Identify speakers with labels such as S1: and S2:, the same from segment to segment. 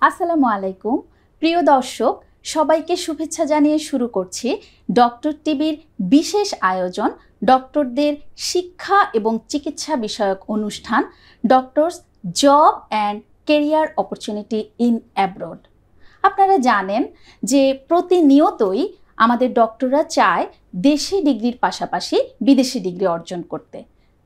S1: আসসালামু আলাইকুম প্রিয় দর্শক, সবাইকে শুভেচ্ছা জানিয়ে শুরু করছি ডক্টর টিভির বিশেষ আয়োজন ডক্টরদের শিক্ষা এবং চিকিৎসা বিষয়ক অনুষ্ঠান doctors job and career opportunity in abroad. আপনারা জানেন যে প্রতিনিয়তই আমাদের ডক্টররা চায় দেশি ডিগ্রির পাশাপাশি বিদেশি ডিগ্রি অর্জন করতে।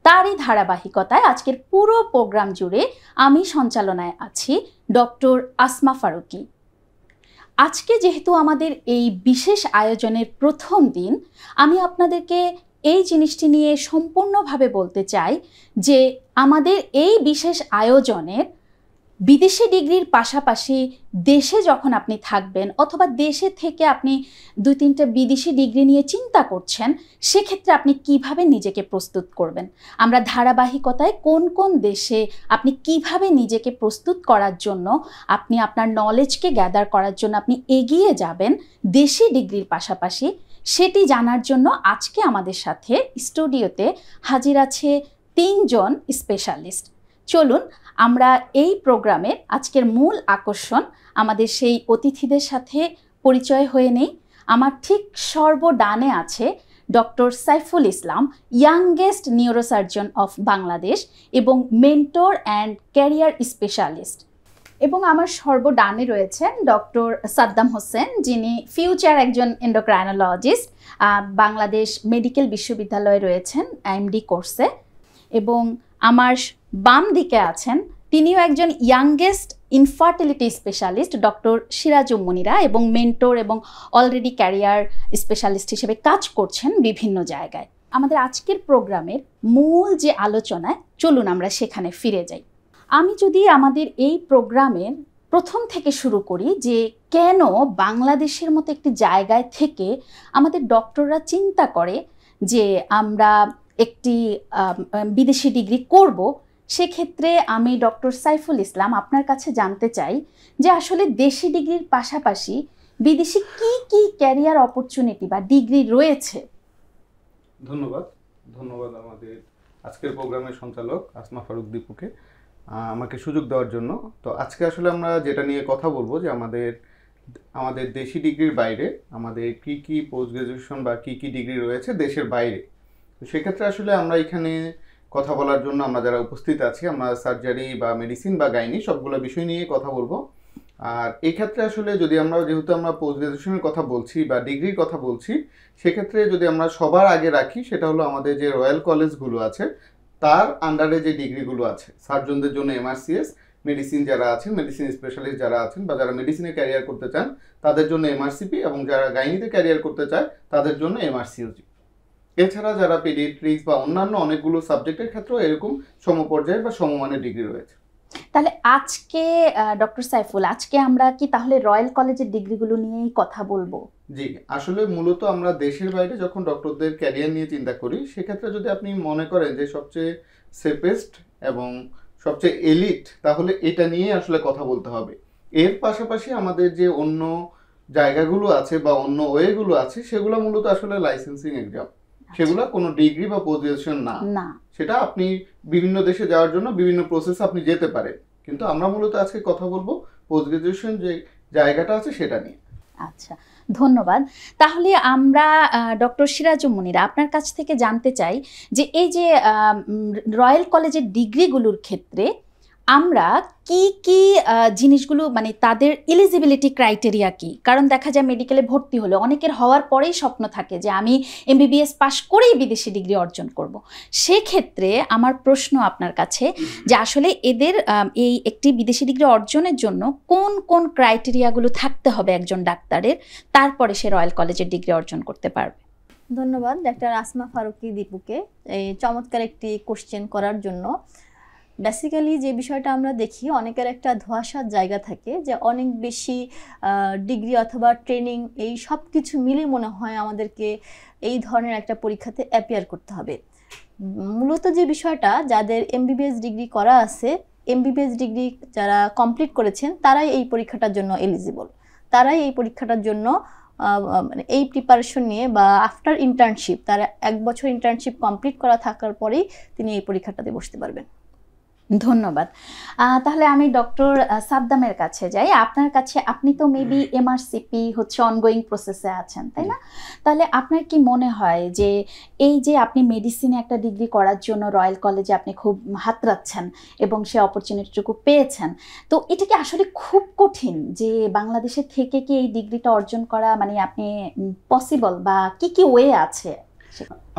S1: তারই ধারাবাহিকতায় আজকের পুরো প্রোগ্রাম জুড়ে আমি সঞ্চালনায় আছি ডক্টর আসমা ফারুকী। আজকে যেহেতু আমাদের এই বিশেষ আয়োজনের প্রথম দিন, আমি আপনাদেরকে এই জিনিসটি নিয়ে সম্পূর্ণভাবে বলতে চাই যে আমাদের এই বিশেষ আয়োজনের বিদেশি ডিগ্রির পাশাপাশি দেশে যখন আপনি থাকবেন অথবা দেশে থেকে আপনি 2-3টা বিদেশি ডিগ্রি নিয়ে চিন্তা করছেন, সেক্ষেত্রে আপনি কিভাবে নিজেকে প্রস্তুত করবেন। আমরা ধারাবাহিকতায় কোন কোন দেশে আপনি কিভাবে নিজেকে প্রস্তুত করার জন্য, আপনি আপনার নলেজকে গ্যাদার করার জন্য আপনি এগিয়ে যাবেন দেশি ডিগ্রির পাশাপাশি, সেটি জানার জন্য আজকে আমাদের সাথে স্টুডিওতে হাজির আছে 3 জন স্পেশালিস্ট। চলুন আমরা এই প্রোগ্রামের আজকের মূল আকর্ষণ আমাদের সেই অতিথিদের সাথে পরিচয় হয়ে নেই। আমার ঠিক সর্বডানে আছে doctor Saiful Islam, youngest neurosurgeon of Bangladesh এবং মেন্টর অ্যান্ড ক্যারিয়ার স্পেশালিস্ট। এবং আমার সর্বডানে রয়েছেন ডক্টর সাদ্দাম হোসেন, যিনি ফিউচার একজন এন্ডোক্রাইনোলজিস্ট, বাংলাদেশ মেডিকেল বিশ্ববিদ্যালয়ে রয়েছেন এমডি কোর্সে। এবং আমার বাম দিকে আছেন, তিনিও একজন youngest infertility specialist doctor Sirajum Munira এবং মেন্টর এবং অলরেডি ক্যারিয়ার স্পেশালিস্ট হিসেবে কাজ করছেন বিভিন্ন জায়গায়। আমাদের আজকের প্রোগ্রামের মূল যে আলোচনায়, চলুন আমরা সেখানে ফিরে যাই। আমি যদি আমাদের এই প্রোগ্রামের প্রথম থেকে শুরু করি যে কেন বাংলাদেশের মতো একটি জায়গায় থেকে আমাদের ডক্টররা চিন্তা করে যে আমরা একটি বিদেশি ডিগ্রি করব, সেক্ষেত্রে আমি ডক্টর সাইফুল ইসলাম আপনার কাছে জানতে চাই যে আসলে দেশি ডিগ্রির পাশাপাশি বিদেশি কি কি ক্যারিয়ার অপরচুনিটি বা ডিগ্রি রয়েছে।
S2: ধন্যবাদ আমাদের আজকের প্রোগ্রামের সঞ্চালক আসমা ফারুক দীপুকে আমাকে সুযোগ দেওয়ার জন্য। তো আজকে আসলে আমরা যেটা নিয়ে কথা বলবো যে আমাদের দেশি ডিগ্রির বাইরে আমাদের কি কি পোস্ট গ্রাজুয়েশন বা কি কি ডিগ্রি রয়েছে দেশের বাইরে। তো সেক্ষেত্রে আসলে আমরা এখানে কথা বলার জন্য আমরা যারা উপস্থিত আছি, আমরা সার্জারি বা মেডিসিন বা গাইনি সবগুলো বিষয় নিয়ে কথা বলবো। আর এই ক্ষেত্রে আসলে যদি যেহেতু আমরা পোস্ট গ্রাজুয়েশনের কথা বলছি বা ডিগ্রির কথা বলছি, সেক্ষেত্রে যদি আমরা সবার আগে রাখি সেটা হলো আমাদের যে রয়্যাল কলেজগুলো আছে তার আন্ডারে যে ডিগ্রিগুলো আছে, সার্জনদের জন্য এমআরসিএস, মেডিসিন যারা আছেন, মেডিসিন স্পেশালিস্ট যারা আছেন বা যারা মেডিসিনে ক্যারিয়ার করতে চান তাদের জন্য এমআরসিপি, এবং যারা গাইনিতে ক্যারিয়ার করতে চায় তাদের জন্য এমআরসিওজি। এছাড়া যারা পেডিয়াট্রিক্স বা অন্যান্য অনেকগুলো সাবজেক্টের ক্ষেত্রেও এরকম সমপর্যায়ের বা সমমানের ডিগ্রি রয়েছে।
S1: তাহলে আজকে ডক্টর সাইফুল, আজকে আমরা কি তাহলে রয়্যাল কলেজের ডিগ্রিগুলো নিয়েই কথা বলবো?
S2: জি, আসলে মূলত আমরা দেশের বাইরে যখন ডক্টরদের ক্যারিয়ার নিয়ে চিন্তা করি, সেক্ষেত্রে যদি আপনি মনে করেন যে সবচেয়ে সেফেস্ট এবং সবচেয়ে এলিট, তাহলে এটা নিয়ে আসলে কথা বলতে হবে। এর পাশাপাশি আমাদের যে অন্য জায়গাগুলো আছে বা অন্য ওয়েগুলো আছে, সেগুলো মূলত আসলে লাইসেন্সিং এক্সাম, সেগুলো কোনো ডিগ্রি বা পোস্ট গ্রাজুয়েশন না। সেটা আপনি বিভিন্ন দেশে যাওয়ার জন্য বিভিন্ন প্রসেস আপনি যেতে পারেন, কিন্তু আমরা মূলত আজকে কথা বলবো পোস্ট গ্রাজুয়েশন যে জায়গাটা আছে সেটা নিয়ে।
S1: আচ্ছা, ধন্যবাদ। তাহলে আমরা ডক্টর সিরাজুম মুনিরা আপনার কাছ থেকে জানতে চাই যে এই যে রয়্যাল কলেজের ডিগ্রিগুলোর ক্ষেত্রে আমরা কি কি জিনিসগুলো, মানে তাদের এলিজিবিলিটি ক্রাইটেরিয়া কি? কারণ দেখা যায় মেডিকেলে ভর্তি হলে অনেকের হওয়ার পরেই স্বপ্ন থাকে যে আমি এমবিবিএস পাশ করেই বিদেশি ডিগ্রি অর্জন করব। সেক্ষেত্রে আমার প্রশ্ন আপনার কাছে যে আসলে এদের এই একটি বিদেশি ডিগ্রি অর্জনের জন্য কোন কোন ক্রাইটেরিয়াগুলো থাকতে হবে একজন ডাক্তারের, তারপরে সে রয়্যাল কলেজের ডিগ্রি অর্জন করতে পারবে।
S3: ধন্যবাদ ডাক্তার আসমা ফারুকী দীপুকে এই চমৎকার একটি কোশ্চেন করার জন্য। বেসিক্যালি যে বিষয়টা আমরা দেখি, অনেকের একটা ধোঁয়াশার জায়গা থাকে যে অনেক বেশি ডিগ্রি অথবা ট্রেনিং এই সব কিছু মিলে মনে হয় আমাদেরকে এই ধরনের একটা পরীক্ষাতে অ্যাপিয়ার করতে হবে। মূলত যে বিষয়টা, যাদের এমবিবিএস ডিগ্রি করা আছে, এমবিবিএস ডিগ্রি যারা কমপ্লিট করেছেন তারাই এই পরীক্ষাটার জন্য এলিজিবল, তারাই এই পরীক্ষাটার জন্য মানে এই প্রিপারেশন নিয়ে বা আফটার ইন্টার্নশিপ, তার 1 বছর ইন্টার্নশিপ কমপ্লিট করা থাকার পরেই তিনি এই পরীক্ষাটাতে বসতে পারবেন।
S1: ধন্যবাদ। তাহলে আমি ডক্টর সাদ্দামের কাছে যাই। আপনার কাছে, আপনি তো মেবি এমআরসিপি হচ্ছে অনগোয়িং প্রসেসে আছেন, তাই না? তাহলে আপনার কি মনে হয় যে এই যে আপনি মেডিসিনে একটা ডিগ্রি করার জন্য রয়্যাল কলেজে আপনি খুব হাতড়াচ্ছেন এবং সে অপরচুনিটিটুকু পেয়েছেন, তো এটা কি আসলে খুব কঠিন যে বাংলাদেশে থেকে কি এই ডিগ্রিটা অর্জন করা, মানে আপনি পসিবল, বা কি কি ওয়ে আছে?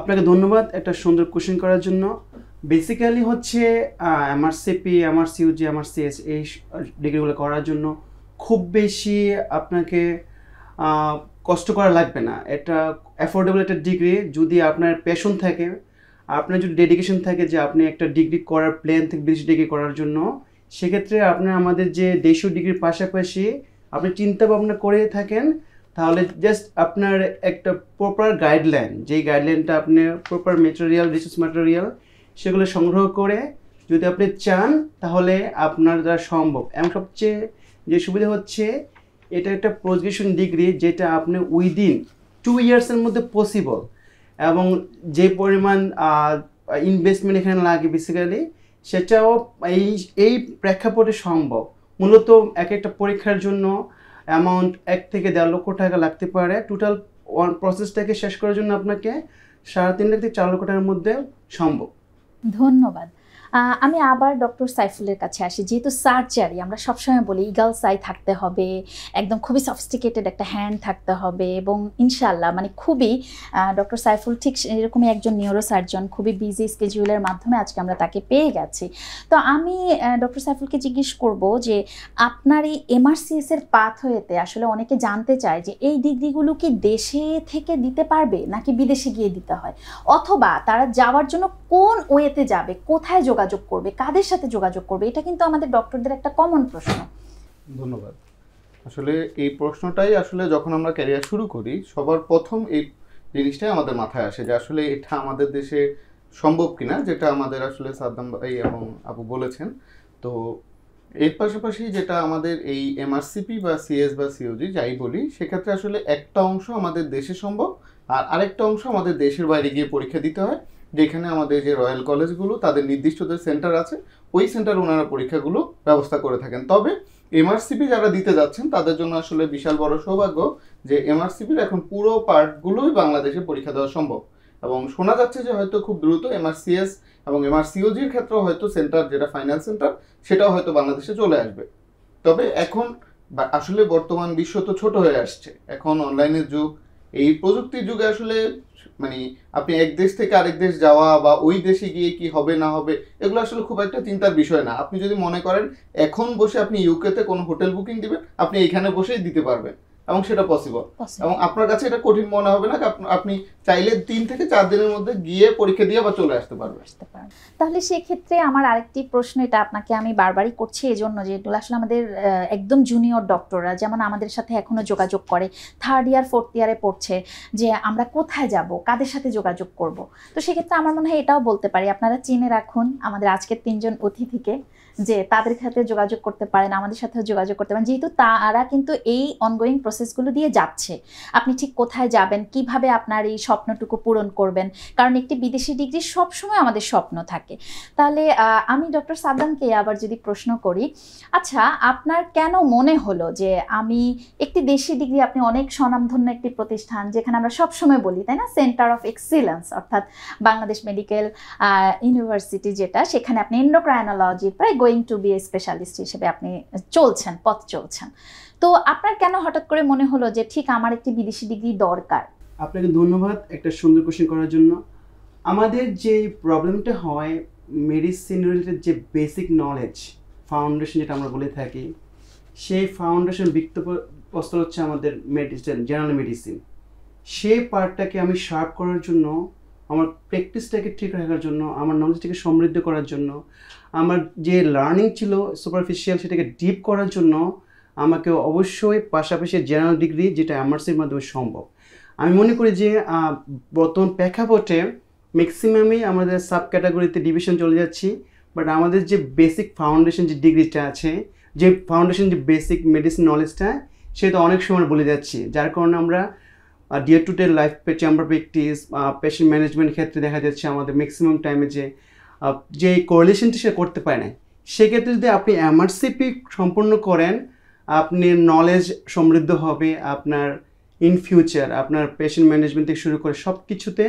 S4: আপনাকে ধন্যবাদ একটা সুন্দর কোশ্চেন করার জন্য। বেসিক্যালি হচ্ছে এমআরসিপি, এমআরসিইউজি, এমআরসিএস এই ডিগ্রিগুলো করার জন্য খুব বেশি আপনাকে কষ্ট করা লাগবে না। এটা অ্যাফোর্ডেবল একটা ডিগ্রি যদি আপনার প্যাশন থাকে, আপনার যদি ডেডিকেশন থাকে যে আপনি একটা ডিগ্রি করার প্ল্যান থেকে বিদেশি ডিগ্রি করার জন্য, সেক্ষেত্রে আপনার আমাদের যে দেশীয় ডিগ্রির পাশাপাশি আপনি চিন্তা ভাবনা করে থাকেন, তাহলে জাস্ট আপনার একটা প্রপার গাইডলাইন, যেই গাইডলাইনটা আপনি প্রপার রিসোর্স ম্যাটেরিয়াল সেগুলো সংগ্রহ করে যদি আপনি চান তাহলে আপনার দ্বারা সম্ভব। এবং সবচেয়ে যে সুবিধা হচ্ছে এটা একটা পোস্ট গ্রাজুয়েশন ডিগ্রি যেটা আপনি উইদিন 2 ইয়ার্সের মধ্যে পসিবল, এবং যে পরিমাণ ইনভেস্টমেন্ট এখানে লাগে বেসিক্যালি সেটাও এই প্রেক্ষাপটে সম্ভব। মূলত একটা পরীক্ষার জন্য অ্যামাউন্ট 1 থেকে 1.5 লক্ষ টাকা লাগতে পারে। টোটাল প্রসেসটাকে শেষ করার জন্য আপনাকে 3.5 লাখ থেকে 4 লক্ষ টাকার মধ্যে সম্ভব।
S1: ধন্যবাদ। আমি আবার ডক্টর সাইফুলের কাছে আসি। যেহেতু সার্জারি, আমরা সবসময় বলি ইগালস আই থাকতে হবে, একদম খুবই সফিস্টিকেটেড একটা হ্যান্ড থাকতে হবে, এবং ইনশাল্লাহ মানে খুবই ডক্টর সাইফুল ঠিক এরকমই একজন নিউরোসার্জন, খুবই বিজি স্কেডিউলের মাধ্যমে আজকে আমরা তাকে পেয়ে গেছি। তো আমি ডক্টর সাইফুলকে জিজ্ঞেস করব যে আপনার এই এমআরসিএস এর পাথওয়েতে আসলে অনেকে জানতে চায় যে এই ডিগ্রিগুলো কি দেশে থেকে দিতে পারবে নাকি বিদেশে গিয়ে দিতে হয়, অথবা তারা যাওয়ার জন্য কোন ওয়েতে যাবে, কোথায় যোগাযোগ করবে, কাদের সাথে যোগাযোগ করবে? এটা কিন্তু আমাদের ডক্টরদের একটা কমন প্রশ্ন।
S2: ধন্যবাদ। আসলে এই প্রশ্নটাই আসলে যখন আমরা ক্যারিয়ার শুরু করি সবার প্রথম এই জিনিসটাই আমাদের মাথায় আসে যে আসলে এটা আমাদের দেশে সম্ভব কিনা, যেটা আমাদের আসলে সাদ্দাম ভাই এবং আপু বলেছেন। তো এর পাশাপাশি যেটা আমাদের এই এমআরসিপি বা সিএস বা সিওজি যাই বলি, সেক্ষেত্রে আসলে একটা অংশ আমাদের দেশে সম্ভব আর আরেকটা অংশ আমাদের দেশের বাইরে গিয়ে পরীক্ষা দিতে হয়, যেখানে আমাদের যে রয়্যাল কলেজগুলো তাদের নির্দিষ্ট যে সেন্টার আছে ওই সেন্টারে ওনারা পরীক্ষাগুলো ব্যবস্থা করে থাকেন। তবে এমআরসিপি যারা দিতে যাচ্ছেন তাদের জন্য আসলে বিশাল বড় সৌভাগ্য যে এমআরসিপির এখন পুরো পার্টগুলোই বাংলাদেশে পরীক্ষা দেওয়া সম্ভব, এবং শোনা যাচ্ছে যে হয়তো খুব দ্রুত এমআরসিএস এবং এমআরসিওজির ক্ষেত্রেও হয়তো সেন্টার, যেটা ফাইনাল সেন্টার, সেটাও হয়তো বাংলাদেশে চলে আসবে। তবে এখন আসলে বর্তমান বিশ্ব তো ছোট হয়ে আসছে, এখন অনলাইনের যুগ, এই প্রযুক্তির যুগে আসলে মানে আপনি এক দেশ থেকে আরেক দেশ যাওয়া বা ওই দেশে গিয়ে কি হবে না হবে এগুলো আসলে খুব একটা চিন্তার বিষয় না। আপনি যদি মনে করেন এখন বসে আপনি ইউকেতে কোনো হোটেল বুকিং দিবেন, আপনি এখানে বসেই দিতে পারবেন এবং সেটা পসিবল, এবং আপনার কাছে এটা কঠিন মনে হবে না। আপনি চাইলে 3 থেকে 4 দিনের মধ্যে গিয়ে পরীক্ষা দিয়ে আবার চলে আসতে পারবেন।
S1: তাহলে সেক্ষেত্রে আমার আরেকটি প্রশ্ন, এটা আপনাকে আমি বারবারই করছি এই জন্য যে এগুলো আসলে আমাদের একদম জুনিয়র ডক্টররা যেমন আমাদের সাথে এখনো যোগাযোগ করে, 3rd ইয়ার 4th ইয়ারে পড়ছে, যে আমরা কোথায় যাব, কাদের সাথে যোগাযোগ করব। তো সেক্ষেত্রে আমার মনে হয় এটাও বলতে পারি, আপনারা চিনে রাখুন আমাদের আজকের 3 জন অতিথিকে, যে তাদের সাথে যোগাযোগ করতে পারেন, আমাদের সাথেও যোগাযোগ করতে পারেন, যেহেতু তারা কিন্তু এই অনগোয়িং প্রসেসগুলো দিয়ে যাচ্ছে। আপনি ঠিক কোথায় যাবেন, কিভাবে আপনার এই স্বপ্নটুকু পূরণ করবেন, কারণ একটি বিদেশি ডিগ্রি সবসময় আমাদের স্বপ্ন থাকে। তাহলে আমি ডক্টর সাদ্দামকে আবার যদি প্রশ্ন করি, আচ্ছা আপনার কেন মনে হলো যে আমি একটি দেশি ডিগ্রি, আপনি অনেক স্বনামধন্য একটি প্রতিষ্ঠান যেখানে আমরা সবসময় বলি তাই না, সেন্টার অফ এক্সিলেন্স অর্থাৎ বাংলাদেশ মেডিকেল ইউনিভার্সিটি, যেটা সেখানে আপনি এন্ডোক্রাইনোলজির প্রায় going to be a specialist হিসেবে আপনি চলছেন, পথ চলছেন, তো আপনার কেন হঠাৎ করে মনে হলো যে ঠিক আমার একটি বিদেশি ডিগ্রি দরকার?
S4: আপনাকে ধন্যবাদ একটা সুন্দর কোশ্চেন করার জন্য। আমাদের যে প্রবলেমটা হয় মেডিসিন রিলেটেড যে বেসিক নলেজ ফাউন্ডেশন যেটা আমরা বলে থাকি, সেই ফাউন্ডেশন ভিত্তিপ্রস্তর হচ্ছে আমাদের মেডিসিন, জেনারেল মেডিসিন। সেই পার্টটাকে আমি শার্প করার জন্য, আমার প্র্যাকটিসটাকে ঠিক রাখার জন্য, আমার নলেজটাকে সমৃদ্ধ করার জন্য, আমার যে লার্নিং ছিল সুপারফিশিয়াল সেটাকে ডিপ করার জন্য আমাকে অবশ্যই পাশাপাশি জেনারেল ডিগ্রি, যেটা এমআরসির মাধ্যমে সম্ভব। আমি মনে করি যে বর্তমান প্রেক্ষাপটে ম্যাক্সিমামই আমাদের সাব ক্যাটাগরিতে ডিভিশন চলে যাচ্ছি, বাট আমাদের যে বেসিক ফাউন্ডেশন যে ডিগ্রিটা আছে, যে ফাউন্ডেশন যে বেসিক মেডিসিন নলেজটা, সেটা অনেক সময় বলে যাচ্ছি, যার কারণে আমরা day to day life chamber practice patient management ক্ষেত্রে দেখা যাচ্ছে আমাদের ম্যাক্সিমাম টাইমে যে কোরিলেশনটি সে করতে পারে না, সেক্ষেত্রে যদি আপনি এমআরসিপি সম্পূর্ণ করেন, আপনি নলেজ সমৃদ্ধ হবে, আপনার ইন ফিউচার আপনার পেশেন্ট ম্যানেজমেন্ট থেকে শুরু করে সব কিছুতে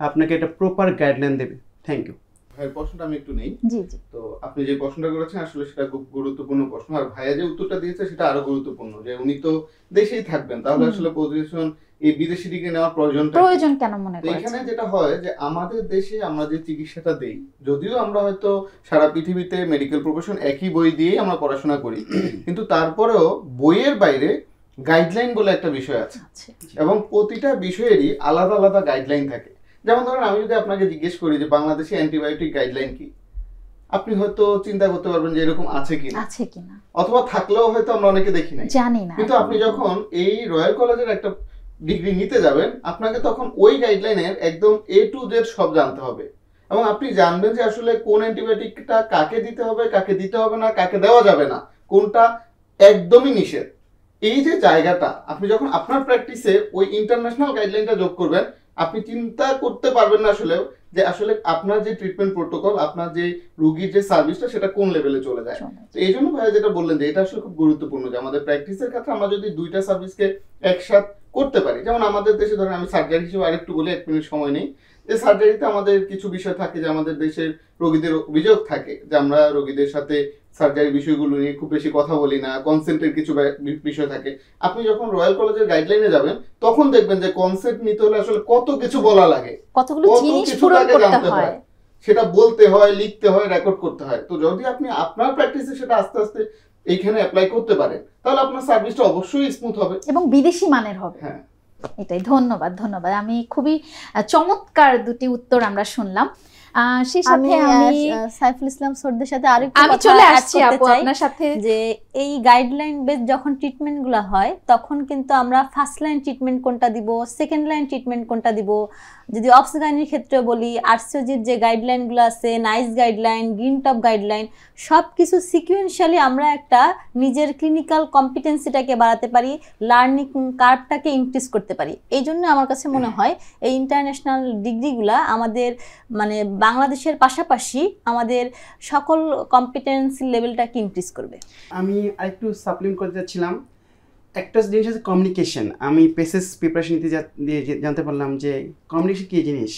S4: আপনাকে একটা প্রপার গাইডলাইন দেবে। Thank you.
S2: ভাইয়ের প্রশ্নটা আমি একটু নেই।
S1: জি জি।
S2: তো আপনি যে প্রশ্নটা করেছেন আসলে সেটা খুব গুরুত্বপূর্ণ প্রশ্ন, আর ভাইয়া যে উত্তরটা দিয়েছে সেটা আরো গুরুত্বপূর্ণ, যে উনি তো দেশেই থাকবেন, তাহলে আসলে পজিশন এই বিদেশি ডিগ্রি নেওয়ার
S1: প্রয়োজন কেন মনে করেন?
S2: এখানে যেটা হয় যে আমাদের দেশে আমরা যে চিকিৎসাটা দেই, যদিও আমরা হয়তো সারা পৃথিবীতে মেডিকেল প্রফেশন একই বই দিয়েই আমরা পড়াশোনা করি, কিন্তু তারপরেও বইয়ের বাইরে গাইডলাইন বলে একটা বিষয় আছে, এবং প্রতিটা বিষয়েরই আলাদা আলাদা গাইডলাইন থাকে। যেমন ধরেন আমি যদি আপনাকে জিজ্ঞেস করি যে বাংলাদেশে অ্যান্টিবায়োটিক গাইডলাইন কি, আপনি হয়তো চিন্তা করতে পারবেন যে এরকম আছে কিনা, অথবা থাকলেও হয়তো আমরা অনেকে দেখি নাই, জানি না। কিন্তু আপনি যখন এই রয়্যাল কলেজের একটা ডিগ্রি নিতে যাবেন, আপনাকে তখন ওই গাইডলাইনের একদম A to Z সব জানতে হবে, এবং আপনি জানবেন যে আসলে কোন অ্যান্টিবায়োটিকটা কাকে দিতে হবে, কাকে দিতে হবে না, কাকে দেওয়া যাবে না, কোনটা একদমই নিষেধ। এই যে জায়গাটা আপনি যখন আপনার প্র্যাকটিসে ওই ইন্টারন্যাশনাল গাইডলাইনটা যোগ করবেন, আপনি চিন্তা করতে পারবেন না আসলে যে আসলে আপনার যে ট্রিটমেন্ট প্রোটোকল, আপনার যে রোগীর যে সার্ভিসটা সেটা কোন লেভেলে চলে যায়। তো এই জন্য ভাইয়া যেটা বললেন যে এটা আসলে খুব গুরুত্বপূর্ণ যে আমাদের প্র্যাকটিসের ক্ষেত্রে আমরা যদি দুইটা সার্ভিসকে একসাথে করতে পারি। যেমন আমাদের দেশে ধরেন আমি সার্জারি হিসেবে আরেকটু বলি, 1 মিনিট সময় নেই, যে সার্জারিতে আমাদের কিছু বিষয় থাকে যে আমাদের দেশের রোগীদের অভিযোগ থাকে যে আমরা রোগীদের সাথে সার্জারি বিষয়গুলো নিয়ে খুব বেশি কথা বলি না, কনসেন্টের কিছু বিষয় থাকে। আপনি যখন রয়্যাল কলেজের গাইডলাইনে যাবেন তখন দেখবেন যে কনসেন্ট নিতে হলে আসলে কত কিছু বলা লাগে,
S1: কতগুলো জিনিস পূরণ করতে হয়,
S2: সেটা বলতে হয়, লিখতে হয়, রেকর্ড করতে হয়। তো যদি আপনি আপনার প্র্যাকটিসে সেটা আস্তে আস্তে এইখানে অ্যাপ্লাই করতে পারেন, তাহলে আপনার সার্ভিসটা অবশ্যই স্মুথ হবে এবং
S1: বিদেশি মানের হবে।
S2: হ্যাঁ,
S1: এটাই। ধন্যবাদ ধন্যবাদ। আমি খুবই চমৎকার দুটি উত্তর আমরা শুনলাম। সেই সাথে আমি
S3: সাইফুল ইসলাম স্যারদের সাথে আরেকটু
S1: আমি চলে আসছি আপু আপনার সাথে,
S3: যে এই গাইডলাইন বেস যখন ট্রিটমেন্ট গুলো হয় তখন কিন্তু আমরা ফার্স্ট লাইন ট্রিটমেন্ট কোনটা দিব, সেকেন্ড লাইন ট্রিটমেন্ট কোনটা দিব, যদি অবসগাইনির ক্ষেত্রে বলি আরসিওজির যে গাইডলাইনগুলো আছে, nice guideline, green top guideline, সব কিছু সিকুয়েন্সিয়ালি আমরা একটা নিজের ক্লিনিক্যাল কম্পিটেন্সিটাকে বাড়াতে পারি, লার্নিং কার্ভটাকে ইনক্রিজ করতে পারি। এই জন্য আমার কাছে মনে হয় এই ইন্টারন্যাশনাল ডিগ্রিগুলা আমাদের মানে বাংলাদেশের পাশাপাশি আমাদের সকল কম্পিটেন্সি লেভেলটাকে ইনক্রিজ করবে।
S4: আমি আরেকটু সাপ্লিমেন্ট করতে চাচ্ছিলাম, একটা জিনিস আছে কমিউনিকেশন। আমি পেসেস প্রিপারেশন নিতে দিয়ে জানতে পারলাম যে কমিউনিকেশন কী জিনিস।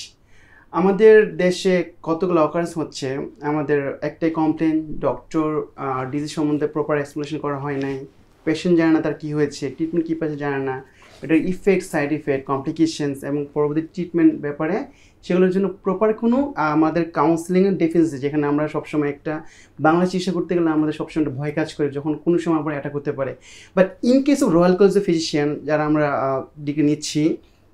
S4: আমাদের দেশে কতগুলো অকারেন্স হচ্ছে, আমাদের একটাই কমপ্লেন, ডক্টর ডিজিজ সম্বন্ধে প্রপার এক্সপ্লেনেশন করা হয় নাই, পেশেন্ট জানে না তার কী হয়েছে, ট্রিটমেন্ট কী পাচ্ছে জানে না, এটার ইফেক্ট, সাইড ইফেক্ট, কমপ্লিকেশনস এবং পরবর্তী ট্রিটমেন্ট ব্যাপারে সেগুলোর জন্য প্রপার কোনো আমাদের কাউন্সিলিংয়ের ডেফিনেন্সি, যেখানে আমরা সবসময় একটা বাংলা চিকিৎসা করতে গেলে আমাদের সবসময় একটা ভয় কাজ করে যখন কোনো সময় আমরা অ্যাটাক করতে পারে। But in case of royal college of physician যারা আমরা ডিগ্রি নিচ্ছি,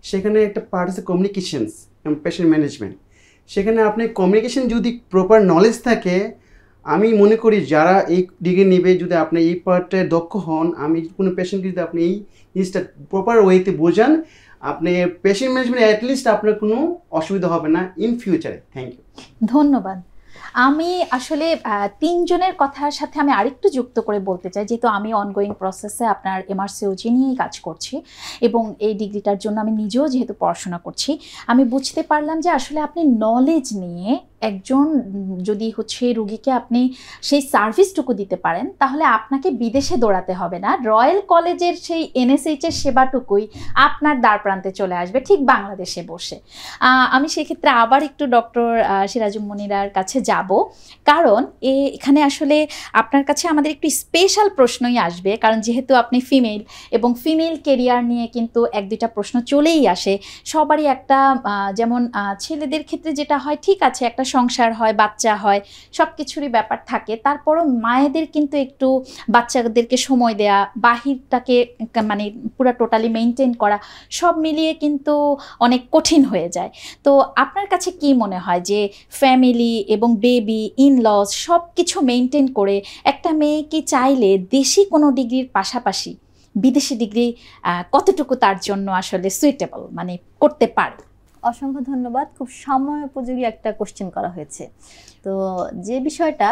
S4: সেখানে একটা পার্ট আছে কমিউনিকেশনস এবং পেশেন্ট ম্যানেজমেন্ট। সেখানে আপনি কমিউনিকেশন যদি প্রপার নলেজ থাকে, আমি মনে করি যারা এই ডিগ্রি নেবে যদি আপনি এই পার্টটায় দক্ষ হন, আমি কোনো পেশেন্টকে যদি আপনি এই জিনিসটা প্রপার ওয়েতে বোঝান, আপনি পেশেন্ট ম্যানেজমেন্ট অ্যাটলিস্ট আপনার কোনো অসুবিধা হবে না ইন ফিউচারে। Thank you.
S1: ধন্যবাদ। আমি আসলে তিনজনের কথার সাথে আমি আরেকটু যুক্ত করে বলতে চাই, যেহেতু আমি অনগোয়িং প্রসেসে আপনার এমআরসিওজি নিয়েই কাজ করছি এবং এই ডিগ্রিটার জন্য আমি নিজেও যেহেতু পড়াশোনা করছি, আমি বুঝতে পারলাম যে আসলে আপনি নলেজ নিয়ে একজন যদি রুগীকে আপনি সেই সার্ভিসটুকু দিতে পারেন, তাহলে আপনাকে বিদেশে দৌড়াতে হবে না, রয়্যাল কলেজের সেই এনএসএইচের সেবাটুকুই আপনার দ্বার প্রান্তে চলে আসবে ঠিক বাংলাদেশে বসে। আমি সেক্ষেত্রে আবার একটু ডক্টর সিরাজুম মনিরার কাছে যাব, কারণ এখানে আসলে আপনার কাছে আমাদের একটু স্পেশাল প্রশ্নই আসবে, কারণ যেহেতু আপনি ফিমেল এবং ফিমেল কেরিয়ার নিয়ে কিন্তু 1-2টা প্রশ্ন চলেই আসে সবারই। একটা যেমন ছেলেদের ক্ষেত্রে যেটা হয়, ঠিক আছে একটা সংসার হয়, বাচ্চা হয়, সব কিছুরই ব্যাপার থাকে, তারপরও মায়েদের কিন্তু একটু বাচ্চাদেরকে সময় দেয়া, বাহিরটাকে মানে পুরো টোটালি মেনটেন করা, সব মিলিয়ে কিন্তু অনেক কঠিন হয়ে যায়। তো আপনার কাছে কি মনে হয় যে ফ্যামিলি এবং বেবি, ইনলস সব কিছু মেনটেন করে একটা মেয়ে কি চাইলে দেশি কোনো ডিগ্রির পাশাপাশি বিদেশি ডিগ্রি কতটুকু তার জন্য আসলে সুইটেবল মানে করতে পারে?
S3: অসংখ্য ধন্যবাদ। খুব সময় উপযোগী একটা কোশ্চেন করা হয়েছে। তো যে বিষয়টা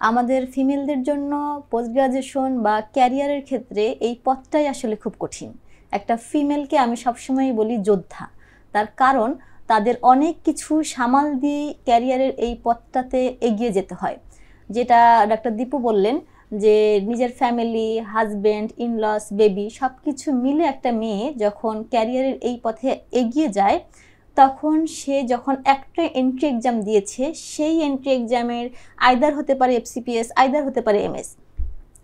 S3: আমাদের ফিমেলদের জন্য পোস্ট গ্রাজুয়েশন বা ক্যারিয়ারের ক্ষেত্রে এই পথটাই আসলে খুব কঠিন। একটা ফিমেলকে আমি সবসময় বলি যোদ্ধা, তার কারণ তাদের অনেক কিছু সামাল দিয়ে ক্যারিয়ারের এই পথটাতে এগিয়ে যেতে হয়। যেটা ডাক্তার দীপু বললেন যে নিজের ফ্যামিলি, হাজব্যান্ড, ইনলস, বেবি সব কিছু মিলে একটা মেয়ে যখন ক্যারিয়ারের এই পথে এগিয়ে যায়, তখন সে যখন একটা এন্ট্রি এক্সাম দিয়েছে, সেই এন্ট্রি এক্সামের আইদার হতে পারে FCPS, আইদার হতে পারে MS,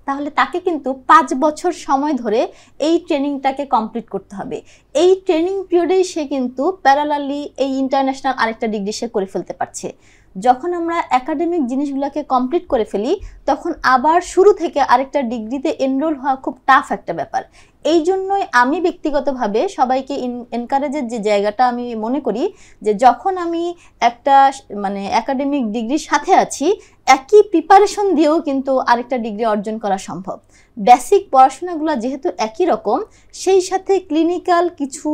S3: তাহলে তাকে কিন্তু 5 বছর সময় ধরে এই ট্রেনিংটাকে কমপ্লিট করতে হবে। এই ট্রেনিং পিরিয়ডেই সে কিন্তু প্যারালালি এই ইন্টারন্যাশনাল আরেকটা ডিগ্রি সে করে ফেলতে পারছে। যখন আমরা একাডেমিক জিনিসগুলোকে কমপ্লিট করে ফেলি, তখন আবার শুরু থেকে আরেকটা ডিগ্রিতে এনরোল হওয়া খুব টাফ একটা ব্যাপার। এই জন্যই আমি ব্যক্তিগতভাবে সবাইকে এনকারেজের যে জায়গাটা আমি মনে করি যে যখন আমি একটা মানে একাডেমিক ডিগ্রির সাথে আছি, একই প্রিপারেশন দিয়েও কিন্তু আরেকটা ডিগ্রি অর্জন করা সম্ভব। বেসিক পড়াশোনাগুলো যেহেতু একই রকম, সেই সাথে ক্লিনিক্যাল কিছু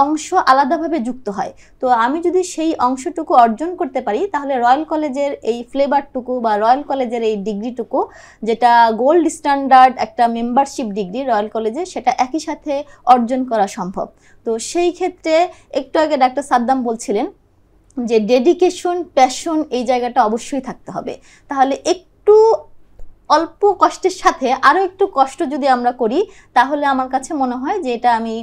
S3: অংশ আলাদাভাবে যুক্ত হয়। তো আমি যদি সেই অংশটুকু অর্জন করতে পারি, তাহলে রয়্যাল কলেজের এই ফ্লেভারটুকু বা রয়্যাল কলেজের এই ডিগ্রিটুকু, যেটা গোল্ড স্ট্যান্ডার্ড একটা মেম্বারশিপ ডিগ্রি রয়্যাল কলেজে, সেটা একই সাথে অর্জন করা সম্ভব। তো সেই ক্ষেত্রে একটু আগে ডাক্তার সাদ্দাম বলছিলেন যে ডেডিকেশন, প্যাশন এই জায়গাটা অবশ্যই থাকতে হবে। তাহলে একটু অল্প কষ্টের সাথে আরও একটু কষ্ট যদি আমরা করি, তাহলে আমার কাছে মনে হয় যে এটা আমি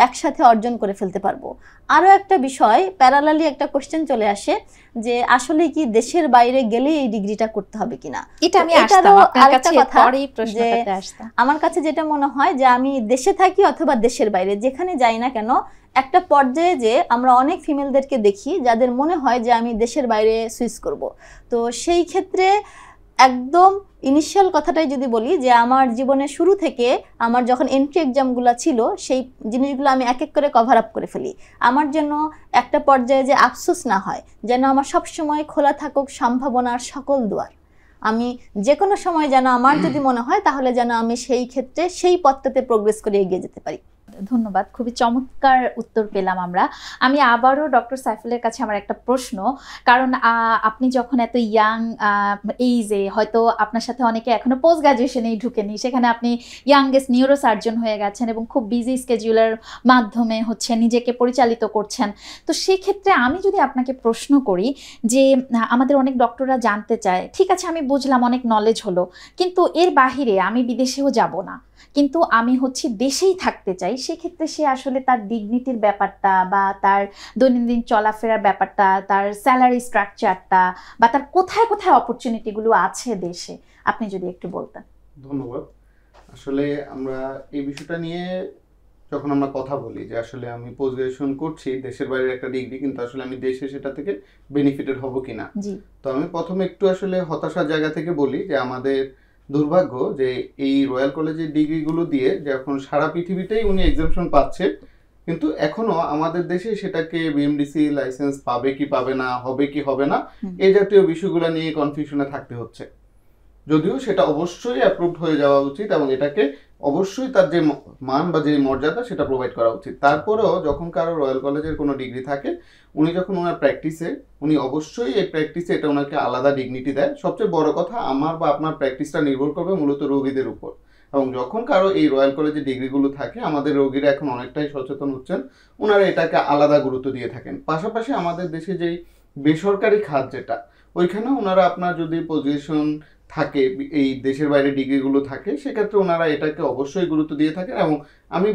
S3: একসাথে অর্জন করে ফেলতে পারবো। আরও একটা বিষয়, প্যারালালি একটা কোশ্চেন চলে আসে যে আসলে কি দেশের বাইরে গেলে এই ডিগ্রিটা করতে হবে কিনা।
S1: এটা আমি আসতাম আপনার কাছে, পরেই প্রশ্নটাতে আসতাম।
S3: আমার কাছে যেটা মনে হয় যে আমি দেশে থাকি অথবা দেশের বাইরে যেখানে যাই না কেন, একটা পর্যায়ে যে আমরা অনেক ফিমেলদেরকে দেখি যাদের মনে হয় যে আমি দেশের বাইরে সুইচ করব। তো সেই ক্ষেত্রে একদম ইনিশিয়াল কথাটাই যদি বলি যে আমার জীবনের শুরু থেকে আমার যখন এন্ট্রি এক্সামগুলো ছিল, সেই জিনিসগুলো আমি এক এক করে কভার আপ করে ফেলি। আমার যেন একটা পর্যায়ে যে আফসোস না হয়, যেন আমার সবসময় খোলা থাকুক সম্ভাবনার সকল দুয়ার। আমি যে কোনো সময় যেন আমার যদি মনে হয়, তাহলে যেন আমি সেই ক্ষেত্রে সেই পথটাতে প্রোগ্রেস করে এগিয়ে যেতে পারি।
S1: ধন্যবাদ, খুবই চমৎকার উত্তর পেলাম আমরা। আমি আবারও ডক্টর সাইফুলের কাছে আমার একটা প্রশ্ন, কারণ আপনি যখন এত ইয়াং এইজে, হয়তো আপনার সাথে অনেকে এখনো পোস্ট গ্রাজুয়েশনেই ঢুকেনি, সেখানে আপনি ইয়াংগেস্ট নিউরো সার্জন হয়ে গেছেন এবং খুব বিজি স্কেডিউলের মাধ্যমে হচ্ছে নিজেকে পরিচালিত করছেন। তো সেক্ষেত্রে আমি যদি আপনাকে প্রশ্ন করি যে আমাদের অনেক ডক্টররা জানতে চায়, ঠিক আছে আমি বুঝলাম অনেক নলেজ হলো, কিন্তু এর বাহিরে আমি বিদেশেও যাব না, কিন্তু আমি হচ্ছে দেশেই থাকতে চাই, সেক্ষেত্রে সে আসলে তার ডিগনিটির ব্যাপারটা বা তার দৈনন্দিন চলাফেরার ব্যাপারটা, তার স্যালারি স্ট্রাকচারটা বা তার কোথায় কোথায় অপরচুনিটিগুলো আছে দেশে, আপনি যদি একটু বলতেন।
S2: ধন্যবাদ। আসলে আমরা এই বিষয়টা নিয়ে যখন আমরা কথা বলি যে আসলে আমি পোস্ট গ্রাজুয়েশন করছি দেশের বাইরের একটা ডিগ্রি, কিন্তু আসলে আমি দেশে সেটা থেকে বেনিফিটেড হব কিনা, তো আমি প্রথমে একটু আসলে হতাশার জায়গা থেকে বলি যে আমাদের দুর্ভাগ্য যে এই রয়্যাল কলেজের ডিগ্রিগুলো দিয়ে যখন সারা পৃথিবীতেই উনি এক্সামশন পাচ্ছে, কিন্তু এখনো আমাদের দেশে সেটাকে বিএমডিসি লাইসেন্স পাবে কি পাবে না, হবে কি হবে না, এই জাতীয় বিষয়গুলো নিয়ে কনফিউশনে থাকতে হচ্ছে। যদিও সেটা অবশ্যই অ্যাপ্রুভড হয়ে যাওয়া উচিত এবং এটাকে অবশ্যই তার যে মান বা যে মর্যাদা সেটা প্রোভাইড করা উচিত। তারপরেও যখন কারো রয়্যাল কলেজের কোনো ডিগ্রি থাকে, উনি যখন ওনার প্র্যাকটিসে, উনি অবশ্যই এই প্র্যাকটিসে এটা ওনাকে আলাদা ডিগনিটি দেয়। সবচেয়ে বড় কথা, আমার বা আপনার প্র্যাকটিসটা নির্ভর করবে মূলত রোগীদের উপর। এবং যখন কারো এই রয়্যাল কলেজের ডিগ্রিগুলো থাকে, আমাদের রোগীরা এখন অনেকটাই সচেতন হচ্ছেন, ওনারা এটাকে আলাদা গুরুত্ব দিয়ে থাকেন। পাশাপাশি আমাদের দেশে যেই বেসরকারি খাত যেটা, ওইখানেও ওনারা আপনার যদি পজিশন থাকে, এই দেশের বাইরে ডিগ্রিগুলো থাকে, সেক্ষেত্রে ওনারা এটাকে অবশ্যই গুরুত্ব দিয়ে থাকেন। এবং আমি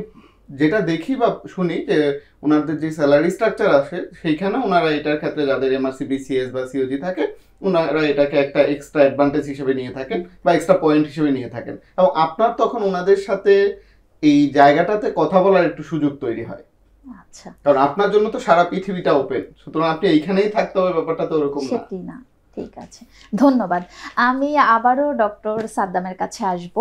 S2: যেটা দেখি বা শুনি যে ওনাদের যে স্যালারি স্ট্রাকচার আছে, সেইখানে ওনারা এটার ক্ষেত্রে যাদের এমআরসিপি, সিএস বা সিওজি থাকে, ওনারা এটাকে একটা এক্সট্রা অ্যাডভান্টেজ হিসেবে নিয়ে থাকেন বা এক্সট্রা পয়েন্ট হিসেবে নিয়ে থাকেন। এবং আপনার তখন ওনাদের সাথে এই জায়গাটাতে কথা বলার একটু সুযোগ তৈরি হয়।
S1: আচ্ছা,
S2: কারণ আপনার জন্য তো সারা পৃথিবীটা ওপেন, সুতরাং আপনি এইখানেই থাকতে হবে, ব্যাপারটা তো ওরকম না।
S1: ঠিক আছে, ধন্যবাদ। আমি আবারও ডক্টর সাদ্দামের কাছে আসব।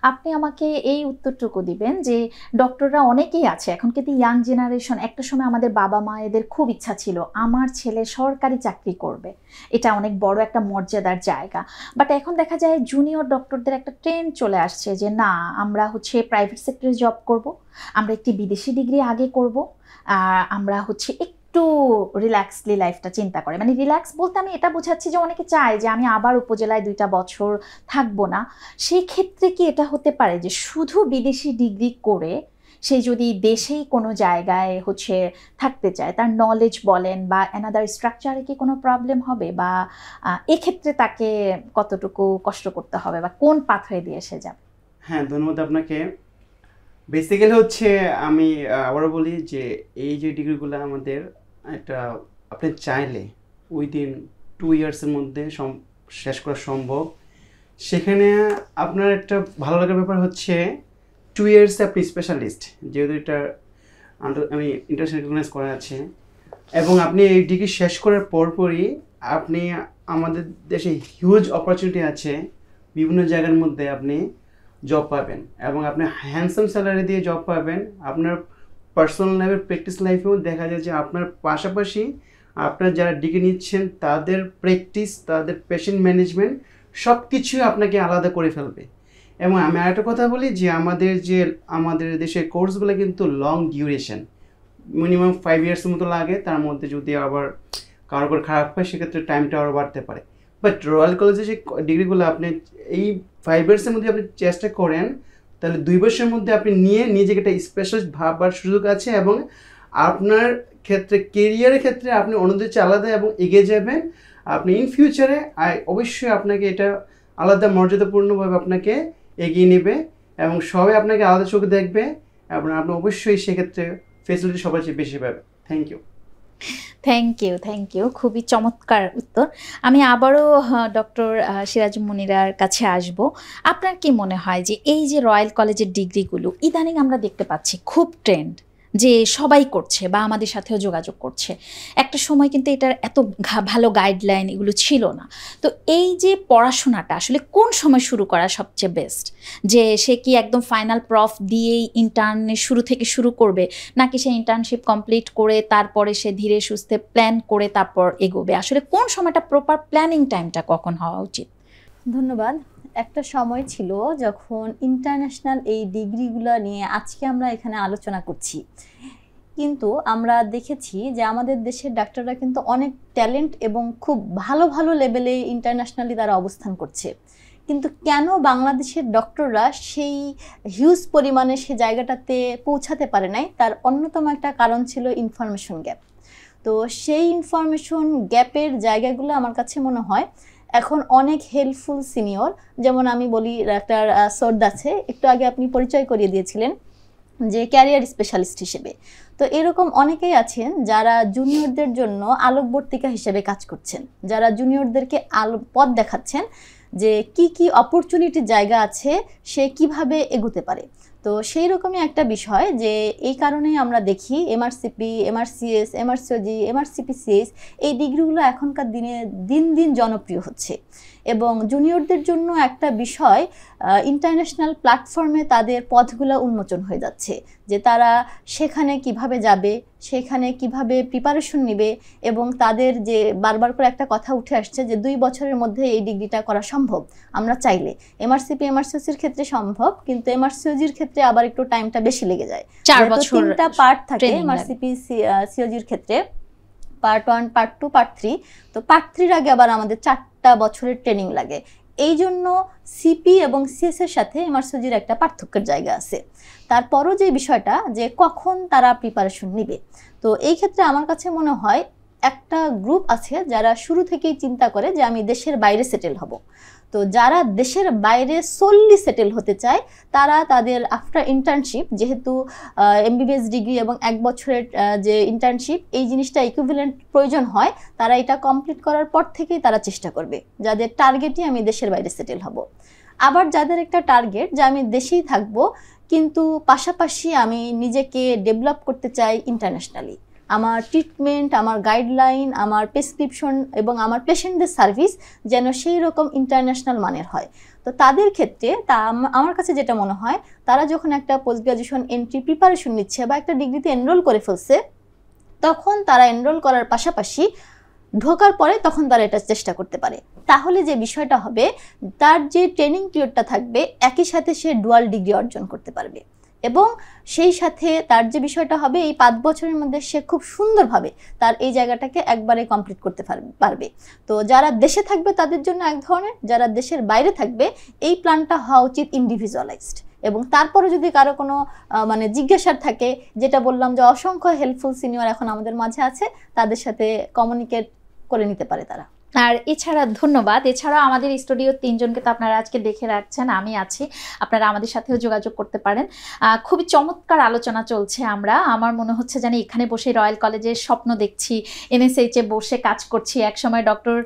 S1: আপনি আমাকে এই উত্তরটুকু দিবেন যে ডক্টররা অনেকেই আছে এখন, কিন্তু ইয়াং জেনারেশন, একটা সময় আমাদের বাবা মায়েদের খুব ইচ্ছা ছিল আমার ছেলে সরকারি চাকরি করবে, এটা অনেক বড় একটা মর্যাদার জায়গা। বাট এখন দেখা যায় জুনিয়র ডক্টরদের একটা ট্রেন্ড চলে আসছে যে না, আমরা হচ্ছে প্রাইভেট সেক্টরে জব করব, আমরা একটি বিদেশি ডিগ্রি আগে করব, আর আমরা হচ্ছে একটু একটু রিল্যাক্সলি লাইফটা চিন্তা করে, মানে রিল্যাক্স বলতে আমি এটা বোঝাচ্ছি যে অনেকে চায় যে আমি আবার উপজেলায় 2টা বছর থাকবো না, সেই ক্ষেত্রে কি এটা হতে পারে যে শুধু বিদেশি ডিগ্রি করে সে যদি দেশেই কোনো জায়গায় হচ্ছে থাকতে চায়, তার নলেজ বলেন বা অ্যানাদার স্ট্রাকচারে কি কোনো প্রবলেম হবে, বা এক্ষেত্রে তাকে কতটুকু কষ্ট করতে হবে বা কোন পাথওয়ে দিয়ে সে যাবে?
S4: হ্যাঁ, ধন্যবাদ আপনাকে। বেসিক্যালি হচ্ছে আমি আবারও বলি যে এই যে ডিগ্রিগুলো আমাদের একটা আপনি চাইলে উইদিন 2 ইয়ার্সের মধ্যে শেষ করা সম্ভব। সেখানে আপনার একটা ভালো লাগার ব্যাপার হচ্ছে 2 ইয়ার্সে আপনি স্পেশালিস্ট, যেহেতু এটা আমি ইন্টারন্যাশনাল রিকগনাইজ করা আছে, এবং আপনি এই ডিগ্রি শেষ করার পরপরই আপনি আমাদের দেশে হিউজ অপরচুনিটি আছে, বিভিন্ন জায়গার মধ্যে আপনি জব পাবেন এবং আপনি হ্যান্ডসাম স্যালারি দিয়ে জব পাবেন। আপনার পার্সোনাল লাইফের প্র্যাকটিস লাইফেও দেখা যায় যে আপনার পাশাপাশি আপনার যারা ডিগ্রি নিচ্ছেন তাদের প্র্যাকটিস, তাদের পেশেন্ট ম্যানেজমেন্ট সব কিছুই আপনাকে আলাদা করে ফেলবে। এবং আমি আরেকটা কথা বলি যে আমাদের দেশের কোর্সগুলো কিন্তু লং ডিউরেশন, মিনিমাম 5 ইয়ার্সের মতো লাগে। তার মধ্যে যদি আবার কারো খারাপ হয় সেক্ষেত্রে টাইমটা আরও বাড়তে পারে। বাট রয়্যাল কলেজে যে ডিগ্রিগুলো আপনি এই 5 ইয়ার্সের মধ্যে আপনি চেষ্টা করেন, তাহলে 2 বছরের মধ্যে আপনি নিয়ে নিজেকে একটা স্পেশালিস্ট ভাববার সুযোগ আছে, এবং আপনার ক্ষেত্রে কেরিয়ারের ক্ষেত্রে আপনি অন্যদের চেয়ে আলাদা এবং এগিয়ে যাবেন। আপনি ইন ফিউচারে অবশ্যই আপনাকে এটা আলাদা মর্যাদাপূর্ণভাবে আপনাকে এগিয়ে নেবে এবং সবাই আপনাকে আলাদা চোখে দেখবে, এবং আপনি অবশ্যই সেক্ষেত্রে ফেসিলিটি সবার চেয়ে বেশি পাবে।
S1: থ্যাংক ইউ, খুবই চমৎকার উত্তর। আমি আবারও ডক্টর সিরাজ মুনিরার কাছে আসব। আপনার কি মনে হয় যে এই যে রয়্যাল কলেজের ডিগ্রিগুলো ইদানিং আমরা দেখতে পাচ্ছি খুব ট্রেন্ড, যে সবাই করছে বা আমাদের সাথেও যোগাযোগ করছে, একটা সময় কিন্তু এটার এত ভালো গাইডলাইন এগুলো ছিল না। তো এই যে পড়াশোনাটা আসলে কোন সময় শুরু করা সবচেয়ে বেস্ট? যে সে কি একদম ফাইনাল প্রফ দিয়েই ইন্টার্নের শুরু থেকে শুরু করবে, নাকি সে ইন্টার্নশিপ কমপ্লিট করে তারপরে সে ধীরে সুস্থে প্ল্যান করে তারপর এগোবে? আসলে কোন সময়টা প্রপার প্ল্যানিং টাইমটা কখন হওয়া উচিত?
S3: ধন্যবাদ। একটা সময় ছিল যখন ইন্টারন্যাশনাল এই ডিগ্রিগুলো নিয়ে আজকে আমরা এখানে আলোচনা করছি, কিন্তু আমরা দেখেছি যে আমাদের দেশের ডাক্তাররা কিন্তু অনেক ট্যালেন্ট এবং খুব ভালো ভালো লেভেলে ইন্টারন্যাশনালি তারা অবস্থান করছে, কিন্তু কেন বাংলাদেশের ডক্টররা সেই হিউজ পরিমাণে সে জায়গাটাতে পৌঁছাতে পারে নাই? তার অন্যতম একটা কারণ ছিল ইনফরমেশন গ্যাপ। তো সেই ইনফরমেশন গ্যাপের জায়গাগুলো আমার কাছে মনে হয় এখন অনেক হেল্পফুল সিনিয়র, যেমন আমি বলি ডাক্তার সর্দ আছে, একটু আগে আপনি পরিচয় করিয়ে দিয়েছিলেন যে ক্যারিয়ার স্পেশালিস্ট হিসেবে। তো এরকম অনেকেই আছেন যারা জুনিয়রদের জন্য আলোকবর্তিকা হিসেবে কাজ করছেন, যারা জুনিয়রদেরকে পথ দেখাচ্ছেন যে কি কি অপরচুনিটির জায়গা আছে, সে কিভাবে এগোতে পারে। তো সেই রকমই একটা বিষয় যে এই কারণেই আমরা দেখি এমআরসিপি, এমআরসিএস, এমআরসিওজি, এমআরসিপিসিএস এই ডিগ্রিগুলো এখনকার দিনে দিন দিন জনপ্রিয় হচ্ছে, এবং জুনিয়রদের জন্য একটা বিষয় ইন্টারন্যাশনাল প্ল্যাটফর্মে তাদের পথগুলো উন্মোচন হয়ে যাচ্ছে, যে তারা সেখানে কিভাবে যাবে, সেখানে কিভাবে প্রিপারেশন নেবে, এবং তাদের যে বারবার করে একটা কথা উঠে আসছে যে 2 বছরের মধ্যে এই ডিগ্রিটা করা সম্ভব আমরা চাইলে। এমআরসিপি এমআরসিওজির ক্ষেত্রে সম্ভব, কিন্তু এমআরসিওজির ক্ষেত্রে আবার একটু টাইমটা বেশি লেগে যায়।
S1: 4 বছর
S3: 3টা পার্ট থাকে এমআরসিপি সিওজির ক্ষেত্রে, পার্ট 1, পার্ট 2, পার্ট 3। তো পার্ট 3 আগে আবার আমাদের 4টা বছরের ট্রেনিং লাগে। এই জন্য সিপি এবং সিএস এর সাথে এমআরসিওজির একটা পার্থক্যের জায়গা আছে। তারপরও যে বিষয়টা যে কখন তারা প্রিপারেশন নেবে, তো এই ক্ষেত্রে আমার কাছে মনে হয় একটা গ্রুপ আছে যারা শুরু থেকেই চিন্তা করে যে আমি দেশের বাইরে সেটেল হব। তো যারা দেশের বাইরে সোললি সেটেল হতে চায় তারা তাদের আফটার ইন্টার্নশিপ, যেহেতু এমবিবিএস ডিগ্রি এবং 1 বছরের যে ইন্টার্নশিপ এই জিনিসটা ইকুইভ্যালেন্ট প্রয়োজন হয়, তারা এটা কমপ্লিট করার পর থেকেই তারা চেষ্টা করবে যাদের টার্গেটই আমি দেশের বাইরে সেটেল হব। আবার যাদের একটা টার্গেট যে আমি দেশেই থাকবো কিন্তু পাশাপাশি আমি নিজেকে ডেভেলপ করতে চাই ইন্টারন্যাশনালি, আমার ট্রিটমেন্ট, আমার গাইডলাইন, আমার প্রেসক্রিপশন এবং আমার পেশেন্টদের সার্ভিস যেন সেই রকম ইন্টারন্যাশনাল মানের হয়। তো তাদের ক্ষেত্রে আমার কাছে যেটা মনে হয়, তারা যখন একটা পোস্ট গ্রাজুয়েশন এন্ট্রি প্রিপারেশন নিচ্ছে বা একটা ডিগ্রিতে এনরোল করে ফেলছে, তখন তারা এনরোল করার পাশাপাশি ঢোকার পরে তখন তারা এটা চেষ্টা করতে পারে। তাহলে যে বিষয়টা হবে, তার যে ট্রেনিং পিরিয়ডটা থাকবে একই সাথে সে ডুয়াল ডিগ্রি অর্জন করতে পারবে। এবং সেই সাথে তার যে বিষয়টা হবে এই 5 বছরের মধ্যে সে খুব সুন্দরভাবে তার এই জায়গাটাকে একবারে কমপ্লিট করতে পারবে। তো যারা দেশে থাকবে তাদের জন্য এক ধরনের, যারা দেশের বাইরে থাকবে এই প্ল্যানটা হওয়া উচিত ইন্ডিভিজুয়ালাইজড। এবং তারপরে যদি কারো কোনো মানে জিজ্ঞাসার থাকে, যেটা বললাম যে অসংখ্য হেল্পফুল সিনিয়র এখন আমাদের মাঝে আছে, তাদের সাথে কমিউনিকেট করে নিতে পারে তারা।
S1: আর এছাড়া ধন্যবাদ, এছাড়াও আমাদের স্টুডিওর 3 জনকে তো আপনারা আজকে দেখে রাখছেন, আমি আছি, আপনারা আমাদের সাথেও যোগাযোগ করতে পারেন। খুবই চমৎকার আলোচনা চলছে। আমার মনে হচ্ছে যেন এখানে বসে রয়্যাল কলেজের স্বপ্ন দেখছি, এনএসএইচে বসে কাজ করছি। একসময় ডক্টর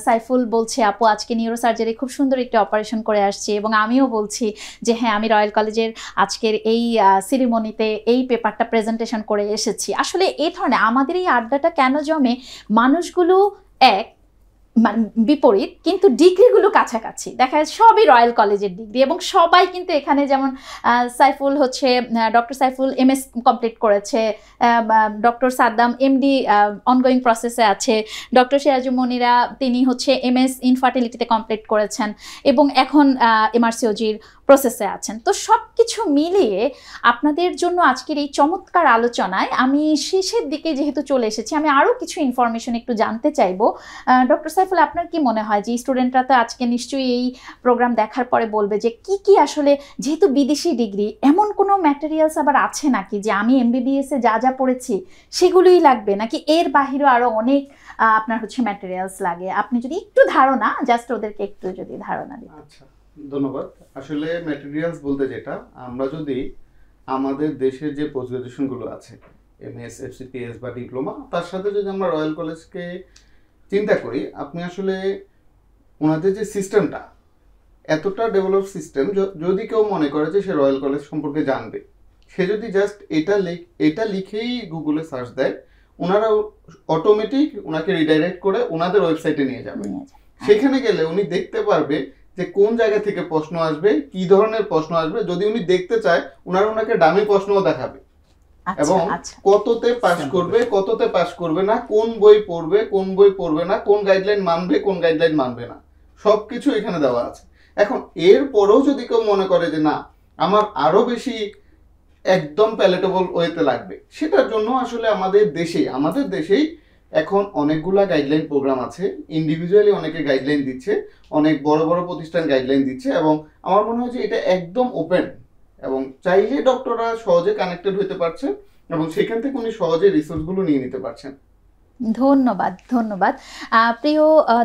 S1: সাইফুল বলছে আপু আজকে নিউরোসার্জারি খুব সুন্দর একটি অপারেশন করে আসছি, এবং আমিও বলছি যে হ্যাঁ আমি রয়্যাল কলেজের আজকের এই সিরিমনিতে এই পেপারটা প্রেজেন্টেশন করে এসেছি। আসলে এই ধরনের আমাদের এই আড্ডাটা কেন জমে, মানুষগুলো এক বিপরীত কিন্তু ডিগ্রিগুলো কাছাকাছি, দেখা যায় সবই রয়্যাল কলেজের ডিগ্রি, এবং সবাই কিন্তু এখানে যেমন সাইফুল হচ্ছে ডক্টর সাইফুল এমএস কমপ্লিট করেছে, ডক্টর সাদ্দাম এমডি অনগোয়িং প্রসেসে আছে, ডক্টর সিরাজুল মনিরা তিনি হচ্ছে এমএস ইনফার্টিলিটিতে কমপ্লিট করেছেন এবং এখন এমআরসিওজির প্রসেসে আছেন। তো সব কিছু মিলিয়ে আপনাদের জন্য আজকের এই চমৎকার আলোচনায় আমি শেষের দিকে যেহেতু চলে এসেছি, আমি আরও কিছু ইনফরমেশন একটু জানতে চাইবো। ডক্টর সাইফুল, আপনার কি মনে হয় যে স্টুডেন্টরা তো আজকে নিশ্চয়ই এই প্রোগ্রাম দেখার পরে বলবে যে কি কি আসলে, যেহেতু বিদেশি ডিগ্রি, এমন কোনো ম্যাটেরিয়ালস আবার আছে নাকি যে আমি এমবিবিএসে যা যা পড়েছি সেগুলোই লাগবে, নাকি এর বাহিরেও আরও অনেক আপনার হচ্ছে ম্যাটেরিয়ালস লাগে? আপনি যদি একটু ধারণা, জাস্ট ওদেরকে একটু যদি ধারণা দিন।
S2: আচ্ছা, ধন্যবাদ। আসলে ম্যাটেরিয়ালস বলতে যেটা, আমরা যদি আমাদের দেশের যে পোস্ট গ্রাজুয়েশনগুলো আছে এমএস, এফসিপিএস বা ডিপ্লোমা, তার সাথে যদি আমরা রয়্যাল কলেজকে চিন্তা করি, আপনি আসলে ওনাদের যে সিস্টেমটা এতটা ডেভেলপ সিস্টেম, যদি কেউ মনে করে যে সে রয়্যাল কলেজ সম্পর্কে জানবে, সে যদি জাস্ট এটা লিখেই গুগলে সার্চ দেয়, ওনারা অটোমেটিক ওনাকে রিডাইরেক্ট করে ওনাদের ওয়েবসাইটে নিয়ে যাবে। সেখানে গেলে উনি দেখতে পারবে যে কোন জায়গা থেকে প্রশ্ন আসবে, কি ধরনের প্রশ্ন আসবে। যদি উনি দেখতে চায়, ওনাকে ডামি প্রশ্নও দেখাবে, এবং কততে পাস করবে কততে পাস করবে না, কোন বই পড়বে কোন বই পড়বে না, কোন গাইডলাইন মানবে কোন গাইডলাইন মানবে না, সবকিছু এখানে দেওয়া আছে। এখন এর পরেও যদি কেউ মনে করে যে না আমার আরো বেশি একদম প্যালেটেবল ওয়েতে লাগবে, সেটার জন্য আসলে আমাদের দেশেই এখন অনেকগুলা গাইডলাইন প্রোগ্রাম আছে। ইন্ডিভিজুয়ালি অনেকে গাইডলাইন দিচ্ছে, অনেক বড় বড় প্রতিষ্ঠান গাইডলাইন দিচ্ছে, এবং আমার মনে হয় যে এটা একদম ওপেন, এবং চাইলে ডক্টররা সহজে কানেক্টেড হতে পারছে এবং সেখান থেকে উনি সহজে রিসোর্সগুলো নিয়ে নিতে পারছেন।
S1: ধন্যবাদ, ধন্যবাদ। প্রিয়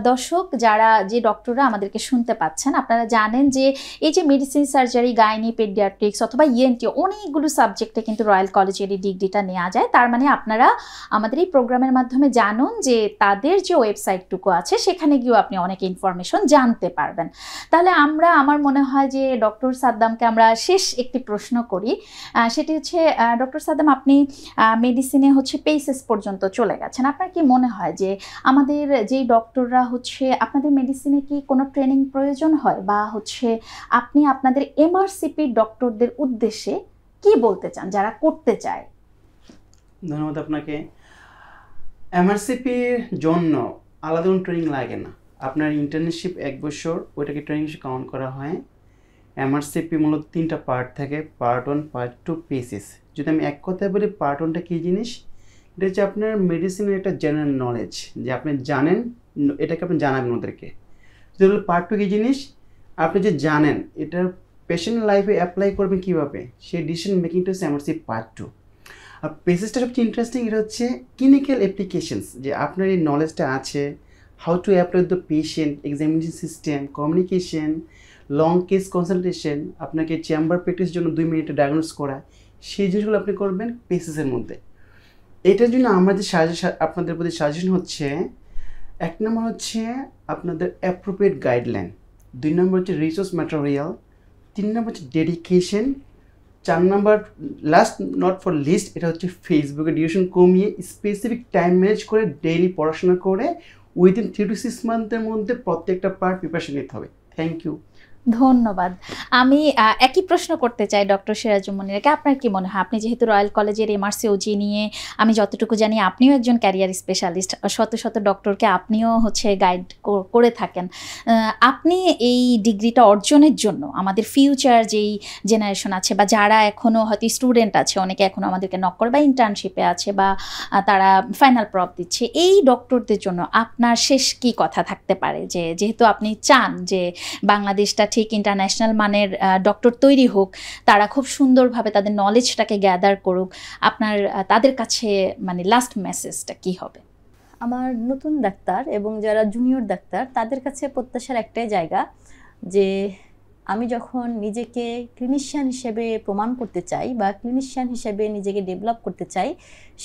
S1: দর্শক, যারা যে ডক্টররা আমাদেরকে শুনতে পাচ্ছেন, আপনারা জানেন যে এই যে মেডিসিন, সার্জারি, গাইনি, পেডিয়াট্রিক্স অথবা ইএনটি, অনেকগুলো সাবজেক্টে কিন্তু রয়্যাল কলেজের এই ডিগ্রিটা নেওয়া যায়। তার মানে আপনারা আমাদের এই প্রোগ্রামের মাধ্যমে জানুন যে তাদের যে ওয়েবসাইটটুকু আছে সেখানে গিয়েও আপনি অনেক ইনফরমেশন জানতে পারবেন। তাহলে আমার মনে হয় যে ডক্টর সাদ্দামকে আমরা শেষ একটি প্রশ্ন করি, সেটি হচ্ছে ডক্টর সাদ্দাম, আপনি মেডিসিনে হচ্ছে পেইসেস পর্যন্ত চলে গেছেন, আপনার কি মনে হয় যে আমাদের যেই ডক্টররা হচ্ছে আপনাদের মেডিসিনে কি কোনো ট্রেনিং প্রয়োজন হয়, বা হচ্ছে আপনি আপনাদের এমআরসিপি ডক্টরদের উদ্দেশ্যে কি বলতে চান যারা করতে চায়?
S4: ধন্যবাদ আপনাকে। এমআরসিপির জন্য আলাদা কোনো ট্রেনিং লাগে না। আপনার ইন্টার্নশিপ 1 বছর, ওইটাকে ট্রেনিং হিসেবে কাউন্ট করা হয়। এমআরসিপি মূলত 3টা পার্ট থাকে, পার্ট 1, পার্ট 2, পেসিস। যদি আমি এক কথায় বলি, পার্ট 1টা কী জিনিস, এটা হচ্ছে আপনার মেডিসিনের একটা জেনারেল নলেজ, যে আপনি জানেন, এটাকে আপনি জানাবেন ওদেরকে। যদি পার্ট 2 কী জিনিস, আপনি যে জানেন এটার পেশেন্ট লাইফে অ্যাপ্লাই করবেন কীভাবে, সেই ডিসিশন মেকিংটা হচ্ছে এমআরসিপি পার্ট 2। আর পেসিসটা সবচেয়ে ইন্টারেস্টিং, এটা হচ্ছে ক্লিনিক্যাল অ্যাপ্লিকেশনস, যে আপনার এই নলেজটা আছে, how to apply the patient, examination system, communication, long case consultation, আপনাকে চেম্বার প্র্যাকটিসের জন্য 2 মিনিটে ডায়াগনোস করা, সেই জিনিসগুলো আপনি করবেন পেসিসের মধ্যে। এটার জন্য আমরা যে আপনাদের প্রতি সাজেশন হচ্ছে, 1 নম্বর হচ্ছে আপনাদের অ্যাপ্রোপ্রিয়েট গাইডলাইন, 2 নম্বর হচ্ছে রিসোর্স ম্যাটেরিয়াল, 3 নম্বর হচ্ছে ডেডিকেশন, 4 নম্বর লাস্ট নট ফর লিস্ট, এটা হচ্ছে ফেসবুকে ডিউরেশন কমিয়ে স্পেসিফিক টাইম ম্যানেজ করে ডেইলি পড়াশোনা করে উইদিন 3 to 6 মান্থের মধ্যে প্রত্যেকটা পার্ট প্রিপারেশন নিতে হবে। Thank you.
S1: ধন্যবাদ। আমি একই প্রশ্ন করতে চাই ডক্টর সিরাজুল মুনিরকে। আপনার কি মনে হয়, আপনি যেহেতু রয়্যাল কলেজের এমআরসিওজি নিয়ে, আমি যতটুকু জানি আপনিও একজন ক্যারিয়ার স্পেশালিস্ট, শত শত ডক্টরকে আপনিও গাইড করে থাকেন, আপনি এই ডিগ্রিটা অর্জনের জন্য আমাদের ফিউচার যেই জেনারেশন আছে বা যারা এখনও হয়তো স্টুডেন্ট আছে, অনেকে এখনও আমাদেরকে নক করে বা ইন্টার্নশিপে আছে বা তারা ফাইনাল প্রপ দিচ্ছে, এই ডক্টরদের জন্য আপনার শেষ কি কথা থাকতে পারে? যে যেহেতু আপনি চান যে বাংলাদেশটা ঠিক ইন্টারন্যাশনাল মানের ডক্টর তৈরি হোক, তারা খুব সুন্দরভাবে তাদের নলেজটাকে গ্যাদার করুক, আপনার তাদের কাছে মানে লাস্ট মেসেজটা কি হবে?
S3: আমার নতুন ডাক্তার এবং যারা জুনিয়র ডাক্তার তাদের কাছে প্রত্যাশার একটাই জায়গা যে আমি যখন নিজেকে ক্লিনিশিয়ান হিসেবে প্রমাণ করতে চাই বা ক্লিনিশিয়ান হিসেবে নিজেকে ডেভেলপ করতে চাই,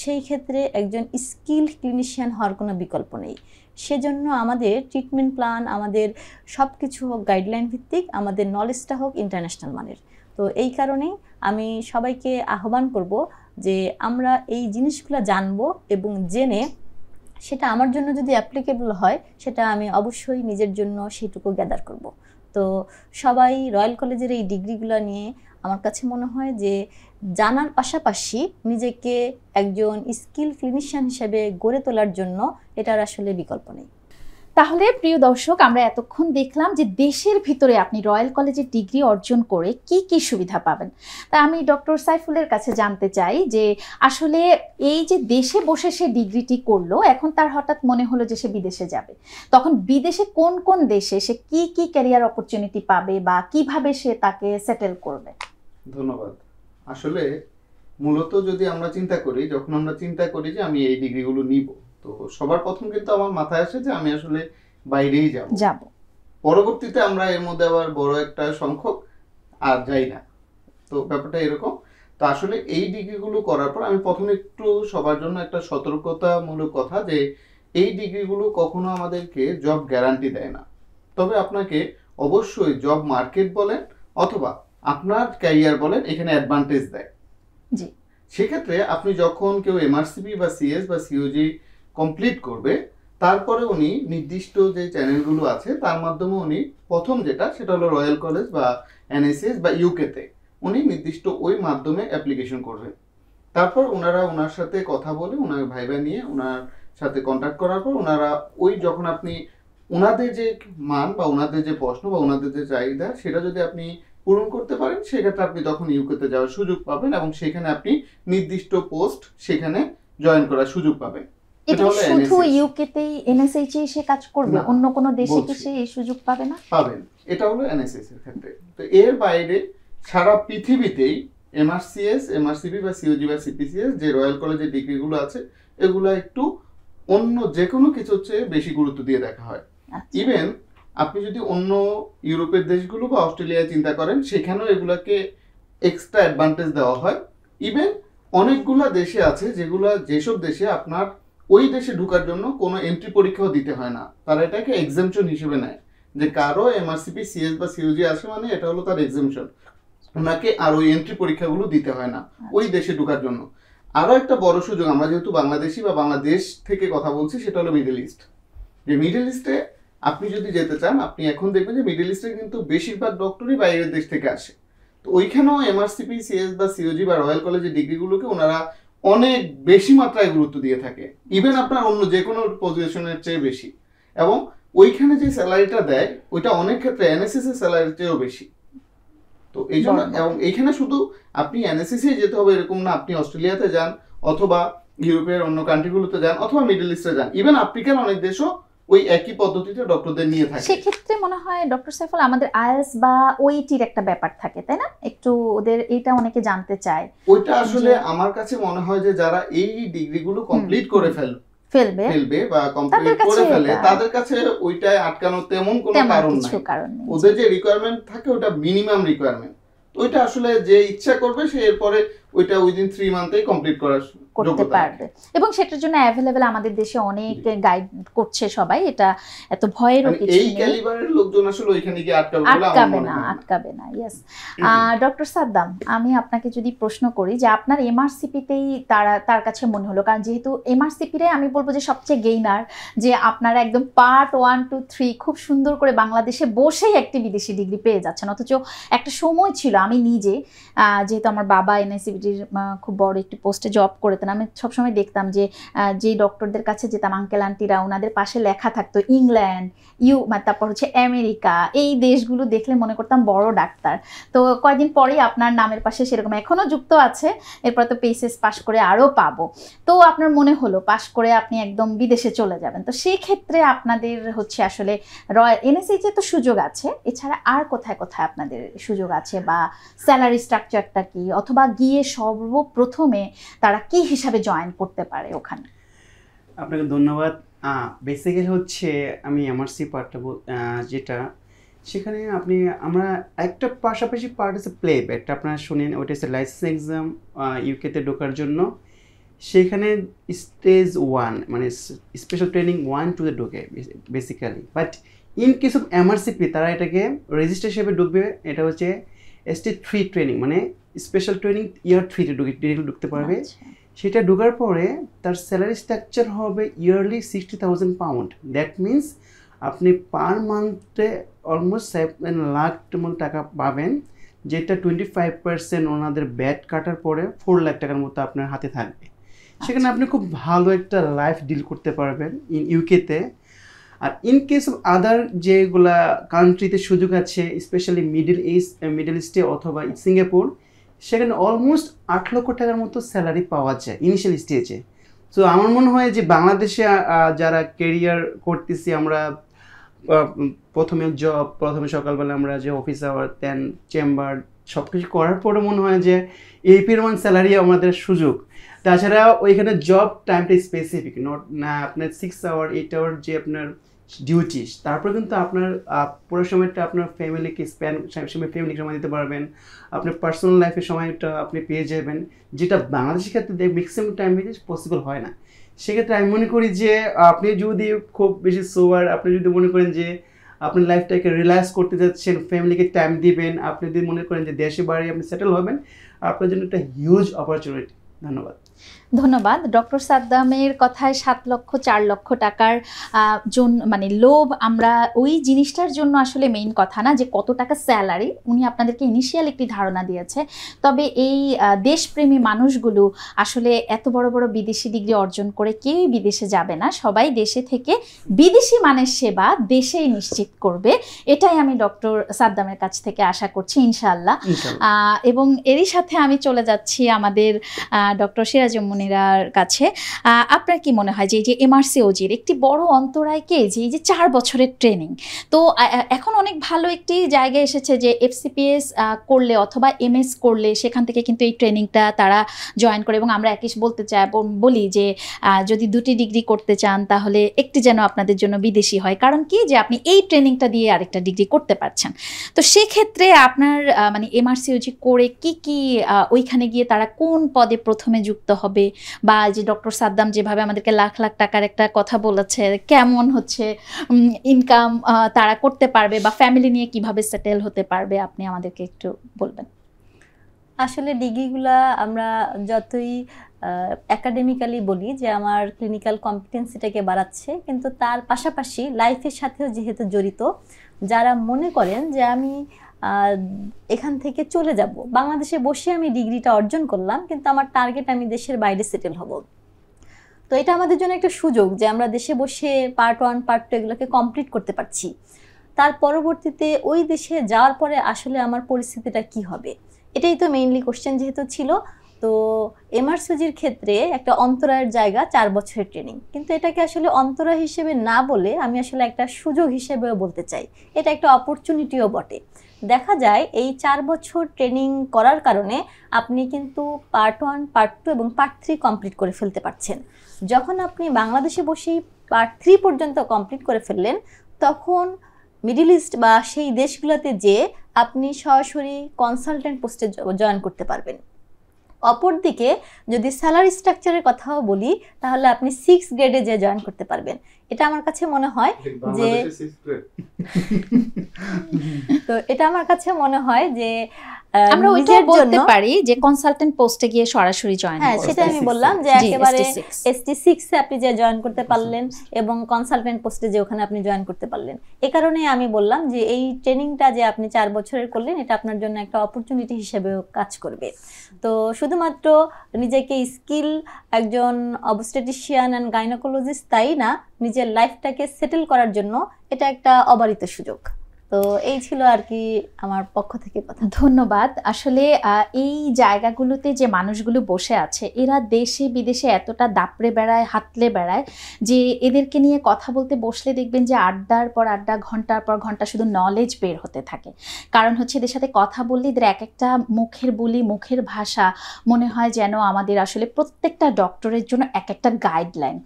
S3: সেই ক্ষেত্রে একজন স্কিল্ড ক্লিনিশিয়ান হওয়ার কোনো বিকল্প নেই। সেজন্য আমাদের ট্রিটমেন্ট প্ল্যান, আমাদের সব কিছু হোক গাইডলাইন ভিত্তিক, আমাদের নলেজটা হোক ইন্টারন্যাশনাল মানের। তো এই কারণেই আমি সবাইকে আহ্বান করব যে আমরা এই জিনিসগুলো জানবো এবং জেনে সেটা আমার জন্য যদি অ্যাপ্লিকেবল হয় সেটা আমি অবশ্যই নিজের জন্য সেইটুকু গ্যাদার করব। তো সবাই রয়্যাল কলেজের এই ডিগ্রিগুলো নিয়ে আমার কাছে মনে হয় যে জানার পাশাপাশি নিজেকে একজন স্কিল ক্লিনিশিয়ান হিসেবে গড়ে তোলার জন্য এটার আসলে বিকল্প নেই।
S1: তাহলে প্রিয় দর্শক, আমরা এতক্ষণ দেখলাম যে দেশের ভিতরে আপনি রয়্যাল কলেজের ডিগ্রি অর্জন করে কি কি সুবিধা পাবেন। তা আমি ডক্টর সাইফুলের কাছে জানতে চাই যে আসলে এই যে দেশে বসে সে ডিগ্রিটি করলো, এখন তার হঠাৎ মনে হলো যে সে বিদেশে যাবে, তখন বিদেশে কোন কোন দেশে সে কি কি ক্যারিয়ার অপরচুনিটি পাবে বা কিভাবে সে তাকে সেটেল করবে?
S2: ধন্যবাদ। আসলে মূলত যদি আমরা চিন্তা করি, যখন আমরা চিন্তা করি যে আমি এই ডিগ্রিগুলো নিব, তো সবার প্রথম কিন্তু আমার মাথায় আসে যে আমি আসলে বাইরেই যাব। পরবর্তীতে আমরা এর মধ্যে আবার বড় একটা সংখ্যক আর যাই না। তো ব্যাপারটা এরকম। তো আসলে এই ডিগ্রিগুলো করার পর আমি প্রথমে একটু সবার জন্য একটা সতর্কতামূলক কথা, যে এই ডিগ্রিগুলো কখনো আমাদেরকে জব গ্যারান্টি দেয় না। তবে আপনাকে অবশ্যই জব মার্কেট বলেন অথবা আপনার ক্যারিয়ার বলেন, এখানে অ্যাডভান্টেজ দেয়।
S1: জি।
S2: সেক্ষেত্রে আপনি যখন কেউ এমআরসিপি বা সিএস বা সিওজি কমপ্লিট করবে, তারপরে উনি নির্দিষ্ট যে চ্যানেলগুলো আছে তার মাধ্যমে উনি প্রথম যেটা সেটা হলো রয়্যাল কলেজ বা এনএসএস বা ইউকেতে উনি নির্দিষ্ট ওই মাধ্যমে অ্যাপ্লিকেশন করবেন। তারপর ওনার সাথে কথা বলে, ওনার ভাইবা নিয়ে ওনার সাথে কন্ট্যাক্ট করার পর ওনারা ওই যখন আপনি ওনাদের যে মান বা ওনাদের যে প্রশ্ন বা ওনাদের যে চাহিদা সেটা যদি আপনি পূরণ করতে পারেন, সেক্ষেত্রে আপনি তখন ইউকেতে যাওয়ার সুযোগ পাবেন এবং সেখানে আপনি নির্দিষ্ট পোস্ট সেখানে জয়েন করার সুযোগ পাবেন।
S1: এটা শুধু ইউকেতেই এনএসএইচ এ সে কাজ করবে, অন্য কোনো দেশে কি সে এই সুযোগ পাবে না?
S2: পাবেন। এটা হলো এনএসএস এর ক্ষেত্রে। তো এর বাইরে সারা পৃথিবীতেই এমআরসিএস, এমআরসিপি বা সিওজি বা সিপিসিএস যে রয়্যাল কলেজের ডিগ্রিগুলো আছে, এগুলো একটু অন্য যে কোনো কিছুর চেয়ে বেশি গুরুত্ব দিয়ে দেখা হয়। ইভেন আপনি যদি অন্য ইউরোপের দেশগুলো বা অস্ট্রেলিয়ায় চিন্তা করেন, সেখানেও এগুলাকে এক্সট্রা অ্যাডভান্টেজ দেওয়া হয়। ইভেন অনেকগুলা দেশে আছে যেসব দেশে আপনার ওই দেশে ঢোকার জন্য কোনো এন্ট্রি পরীক্ষাও দিতে হয় না, তারা এটাকে এক্সামশন হিসেবে নেয়, যে কারো এমআরসিপি সিএস বা সিওজি আসে মানে এটা হলো তার এক্সামশন, ওনাকে আর ওই এন্ট্রি পরীক্ষাগুলো দিতে হয় না ওই দেশে ঢোকার জন্য। আরো একটা বড় সুযোগ, আমরা যেহেতু বাংলাদেশি বা বাংলাদেশ থেকে কথা বলছি, সেটা হলো মিডল ইস্ট। যে মিডল ইস্টে আপনি যদি যেতে চান, আপনি এখন দেখবেন যে মিডল ইস্টে কিন্তু বেশিরভাগ ডক্টরই বাইরের দেশ থেকে আসে। তো ওইখানেও এমআরসিপি সিএস বা সিওজি বা রয়্যাল কলেজের ডিগ্রিগুলোকে ওনারা অনেক বেশি মাত্রায় গুরুত্ব দিয়ে থাকে, ইভেন আপনার অন্য যে কোনো পজিশনের চেয়ে বেশি। এবং ওইখানে যে স্যালারিটা দেয় ওইটা অনেক ক্ষেত্রে এনএসএস এর স্যালারির চেয়েও বেশি। তো এই জন্য, এবং এইখানে শুধু আপনি এনএসএস এ যেতে হবে এরকম না, আপনি অস্ট্রেলিয়াতে যান অথবা ইউরোপের অন্য কান্ট্রিগুলোতে যান অথবা মিডল ইস্টে যান, ইভেন আফ্রিকার অনেক দেশও ওই একই পদ্ধতিতে ডক্টরদের নিয়ে থাকে।
S1: সেক্ষেত্রে মনে হয় ডক্টর সাইফুল আমাদের আইএলটিএস বা ওইটির একটা ব্যাপার থাকে, তাই না? একটু ওদের এটা অনেকে জানতে চায়।
S2: ওইটা আসলে আমার কাছে মনে হয় যে যারা এই ডিগ্রিগুলো কমপ্লিট করে ফেলবে বা কমপ্লিট করে ফেলে, তাদের কাছে ওইটায় আটকানো তেমন কোনো কারণ নাই। ওদের যে রিকোয়ারমেন্ট থাকে ওটা মিনিমাম রিকোয়ারমেন্ট, ওইটা আসলে যে ইচ্ছা করবে সে এরপরে ওইটা উইদিন 3 মান্থেই কমপ্লিট
S1: করতে
S2: যোগ্যতা
S1: পারবে, এবং সেটার জন্য অ্যাভেলেবেল আমাদের দেশে অনেক গাইড করছে সবাই, এটা এত ভয়েরও
S2: মানে
S1: কিছু
S2: এই
S1: নেই।
S2: ক্যালিবারের লোকজন আসলে ওইখানে গিয়ে আটকাবে বলে আমার
S1: আটকাবে
S2: মনে
S1: না,
S2: হয় না।
S1: আটকাবে না। ইয়েস। ডক্টর সাদ্দাম, আমি আপনাকে যদি প্রশ্ন করি যে আপনার এমআরসিপিতেই তার কাছে মনে হলো, কারণ যেহেতু এমআরসিপিরে আমি বলবো যে সবচেয়ে গেইনার, যে আপনারা একদম পার্ট 1, 2, 3 খুব সুন্দর করে বাংলাদেশে বসেই একটি বিদেশি ডিগ্রি পেয়ে যাচ্ছেন। অথচ একটা সময় ছিল, আমি নিজে যেহেতু আমার বাবা এনআইসিবিটির খুব বড় একটি পোস্টে জব করতেন, আমি সবসময় দেখতাম যে যেই ডক্টরদের কাছে যেতাম, আঙ্কেল আন্টিরা, ওনাদের পাশে লেখা থাকতো ইংল্যান্ড, তারপর হচ্ছে আমেরিকা, এই দেশগুলো দেখলে মনে করতাম বড় ডাক্তার। তো কয়েকদিন পরেই আপনার নামের পাশে সেরকম এখনো যুক্ত আছে, এরপর তো পেসেস পাশ করে আরও পাবো। তো আপনার মনে হলো পাশ করে আপনি একদম বিদেশে চলে যাবেন, তো সেই ক্ষেত্রে আপনাদের হচ্ছে আসলে এনএসএইচে তো সুযোগ আছে, এছাড়া আর কোথায় কোথায় আপনাদের সুযোগ আছে, বা স্যালারি স্ট্রাকচারটা কি, অথবা গিয়ে সর্বপ্রথমে তারা কি হিসাবে জয়েন করতে পারে ওখানে?
S4: আপনাকে ধন্যবাদ। বেসিক্যালি হচ্ছে আমি এমআরসি পার্টটা যেটা, সেখানে আমরা একটা পাশাপাশি পার্ট আছে প্লেব, একটা আপনারা শুনেন, ওইটা হচ্ছে লাইসেন্স এক্সাম ইউকেতে ঢোকার জন্য। সেখানে স্টেজ 1 মানে স্পেশাল ট্রেনিং 1 2 ঢোকে basically. But in case of MRCP তারা এটাকে রেজিস্টার হিসেবে ঢুকবে, এটা হচ্ছে স্টেজ 3 ট্রেনিং, মানে স্পেশাল ট্রেনিং ইয়ার 3-তে ঢুকতে পারবে। সেটা ঢোকার পরে তার স্যালারি স্ট্রাকচার হবে ইয়ারলি 60,000 পাউন্ড। দ্যাট মিনস আপনি পার মান্থে অলমোস্ট 7 লাখ মতো টাকা পাবেন, যেটা 25% ওনাদের ব্যাট কাটার পরে 4 লাখ টাকার মতো আপনার হাতে থাকবে। সেখানে আপনি খুব ভালো একটা লাইফ ডিল করতে পারবেন ইন ইউকেতে। আর ইন কেস অফ আদার যেগুলা কান্ট্রিতে সুযোগ আছে, স্পেশালি মিডল ইস্টে অথবা সিঙ্গাপুর, সেখানে অলমোস্ট 8 লক্ষ টাকার মতো স্যালারি পাওয়া যায় ইনিশিয়াল স্টেজে। সো আমার মনে হয় যে বাংলাদেশে যারা কেরিয়ার করতেছি আমরা, প্রথমে সকালবেলা আমরা যে অফিস আওয়ার, দেন চেম্বার, সব কিছু করার পরে মনে হয় যে এই পরিমাণ স্যালারি আমাদের সুযোগ। তাছাড়া ওইখানে জব টাইমটা স্পেসিফিক, না আপনার 6 আওয়ার 8 আওয়ার যে আপনার ডিউটিস, তারপর কিন্তু আপনার পুরো সময়টা আপনার ফ্যামিলিকে ফ্যামিলিকে সময় দিতে পারবেন, আপনার পার্সোনাল লাইফের সময়টা আপনি পেয়ে যাবেন, যেটা বাংলাদেশের ক্ষেত্রে ম্যাক্সিমাম টাইমে পসিবল হয় না। সেক্ষেত্রে আমি মনে করি যে আপনি যদি খুব বেশি সোয়ার, আপনি যদি মনে করেন যে আপনি লাইফটাকে রিল্যাক্স করতে যাচ্ছেন, ফ্যামিলিকে টাইম দিবেন, আপনি যদি মনে করেন যে দেশে বাড়ি আপনি সেটেল হবেন, আপনার জন্য একটা হিউজ অপরচুনিটি। ধন্যবাদ।
S1: ধন্যবাদ। ডক্টর সাদ্দামের কথায় 7 লক্ষ 4 লক্ষ টাকার জন্য মানে লোভ, আমরা ওই জিনিসটার জন্য আসলে মেইন কথা না যে কত টাকা স্যালারি, উনি আপনাদেরকে ইনিশিয়াল একটি ধারণা দিয়েছে। তবে এই দেশপ্রেমী মানুষগুলো আসলে এত বড় বড় বিদেশি ডিগ্রি অর্জন করে কেউই বিদেশে যাবে না, সবাই দেশে থেকে বিদেশি মানের সেবা দেশেই নিশ্চিত করবে, এটাই আমি ডক্টর সাদ্দামের কাছ থেকে আশা করছি ইনশাআল্লাহ। এবং এরই সাথে আমি চলে যাচ্ছি আমাদের ডক্টর সিরাজুম মুনিরার কাছে। আপনার কি মনে হয় যে এই যে এমআরসিওজির একটি বড় অন্তরায়কে যে এই যে 4 বছরের ট্রেনিং, তো এখন অনেক ভালো একটি জায়গায় এসেছে যে এফসিপিএস করলে অথবা এমএস করলে সেখান থেকে কিন্তু এই ট্রেনিংটা তারা জয়েন করে, এবং আমরা একই বলি যে যদি 2টি ডিগ্রি করতে চান তাহলে একটি যেন আপনাদের জন্য বিদেশি হয়, কারণ কি যে আপনি এই ট্রেনিংটা দিয়ে আরেকটা ডিগ্রি করতে পারছেন। তো সেক্ষেত্রে আপনার মানে এমআরসিওজি করে কি ওইখানে গিয়ে তারা কোন পদে প্রথমে যুক্ত হবে, বা যে ডক্টর সাদ্দাম যেভাবে আমাদেরকে লাখ লাখ টাকার একটা কথা বলেছে, কেমন হচ্ছে ইনকাম তারা করতে পারবে, বা ফ্যামিলি নিয়ে কিভাবে সেটেল হতে পারবে, আপনি আমাদেরকে একটু বলবেন।
S3: আসলে ডিগ্রিগুলা আমরা যতই একাডেমিক্যালি বলি যে আমার ক্লিনিক্যাল কম্পিটেন্সিটাকে বাড়াচ্ছে, কিন্তু তার পাশাপাশি লাইফের সাথেও যেহেতু জড়িত, যারা মনে করেন যে আমি এখান থেকে চলে যাব, বাংলাদেশে বসে আমি ডিগ্রিটা অর্জন করলাম কিন্তু আমার টার্গেট আমি দেশের বাইরে সেটেল হব, তো এটা আমাদের জন্য একটা সুযোগ যে আমরা দেশে বসে পার্ট 1 পার্ট 2 এগুলোকে কমপ্লিট করতে পারছি। তার পরবর্তীতে ওই দেশে যাওয়ার পরে আসলে আমার পরিস্থিতিটা কি হবে, এটাই তো মেইনলি কোশ্চেন যেহেতু ছিল। তো এমআরসিওজির ক্ষেত্রে একটা অন্তরায়ের জায়গা 4 বছরের ট্রেনিং, কিন্তু এটাকে আসলে অন্তরায় হিসেবে না বলে আমি আসলে একটা সুযোগ হিসেবেও বলতে চাই, এটা একটা অপরচুনিটিও বটে। দেখা যায় এই 4 বছর ট্রেনিং করার কারণে আপনি কিন্তু পার্ট 1 পার্ট 2 এবং পার্ট 3 কমপ্লিট করে ফেলতে পারছেন। যখন আপনি বাংলাদেশে বসেই পার্ট 3 পর্যন্ত কমপ্লিট করে ফেললেন, তখন মিডল ইস্ট বা সেই দেশগুলোতে যে আপনি সরাসরি কনসালটেন্ট পোস্টে জয়েন করতে পারবেন। অপরদিকে যদি স্যালারি স্ট্রাকচারের কথাও বলি তাহলে আপনি 6 গ্রেডে যে জয়েন করতে পারবেন। এটা আমার কাছে মনে হয় যে
S1: আমরা ওইটাও বলতে পারি যে কনসালটেন্ট পোস্টে গিয়ে সরাসরি জয়েন
S3: হ্যাঁ, সেটা আমি বললাম যে একেবারে ST6 এ আপনি যে জয়েন করতে পারলেন এবং কনসালটেন্ট পোস্টে যে ওখানে আপনি জয়েন করতে পারলেন। এই কারণে আমি বললাম যে এই ট্রেনিংটা যে আপনি 4 বছরের করলেন এটা আপনার জন্য একটা অপরচুনিটি হিসেবেও কাজ করবে। তো শুধুমাত্র নিজেকে স্কিল একজন অবস্টেটিশিয়ান অ্যান্ড গাইনোকোলজিস্ট তাই না, নিজের লাইফটাকে সেটেল করার জন্য এটা একটা অবারিত সুযোগ। তো এই ছিল আর কি আমার পক্ষ থেকে কথা।
S1: ধন্যবাদ। আসলে এই জায়গাগুলোতে যে মানুষগুলো বসে আছে এরা দেশে বিদেশে এতটা দাপড়ে বেড়ায়, হাতলে বেড়ায় যে এদেরকে নিয়ে কথা বলতে বসলে দেখবেন যে আড্ডার পর আড্ডা, ঘন্টার পর ঘন্টা শুধু নলেজ বের হতে থাকে। কারণ হচ্ছে এদের সাথে কথা বললে এদের এক একটা মুখের বুলি, মুখের ভাষা মনে হয় যেন আমাদের আসলে প্রত্যেকটা ডক্টরের জন্য এক একটা গাইডলাইন।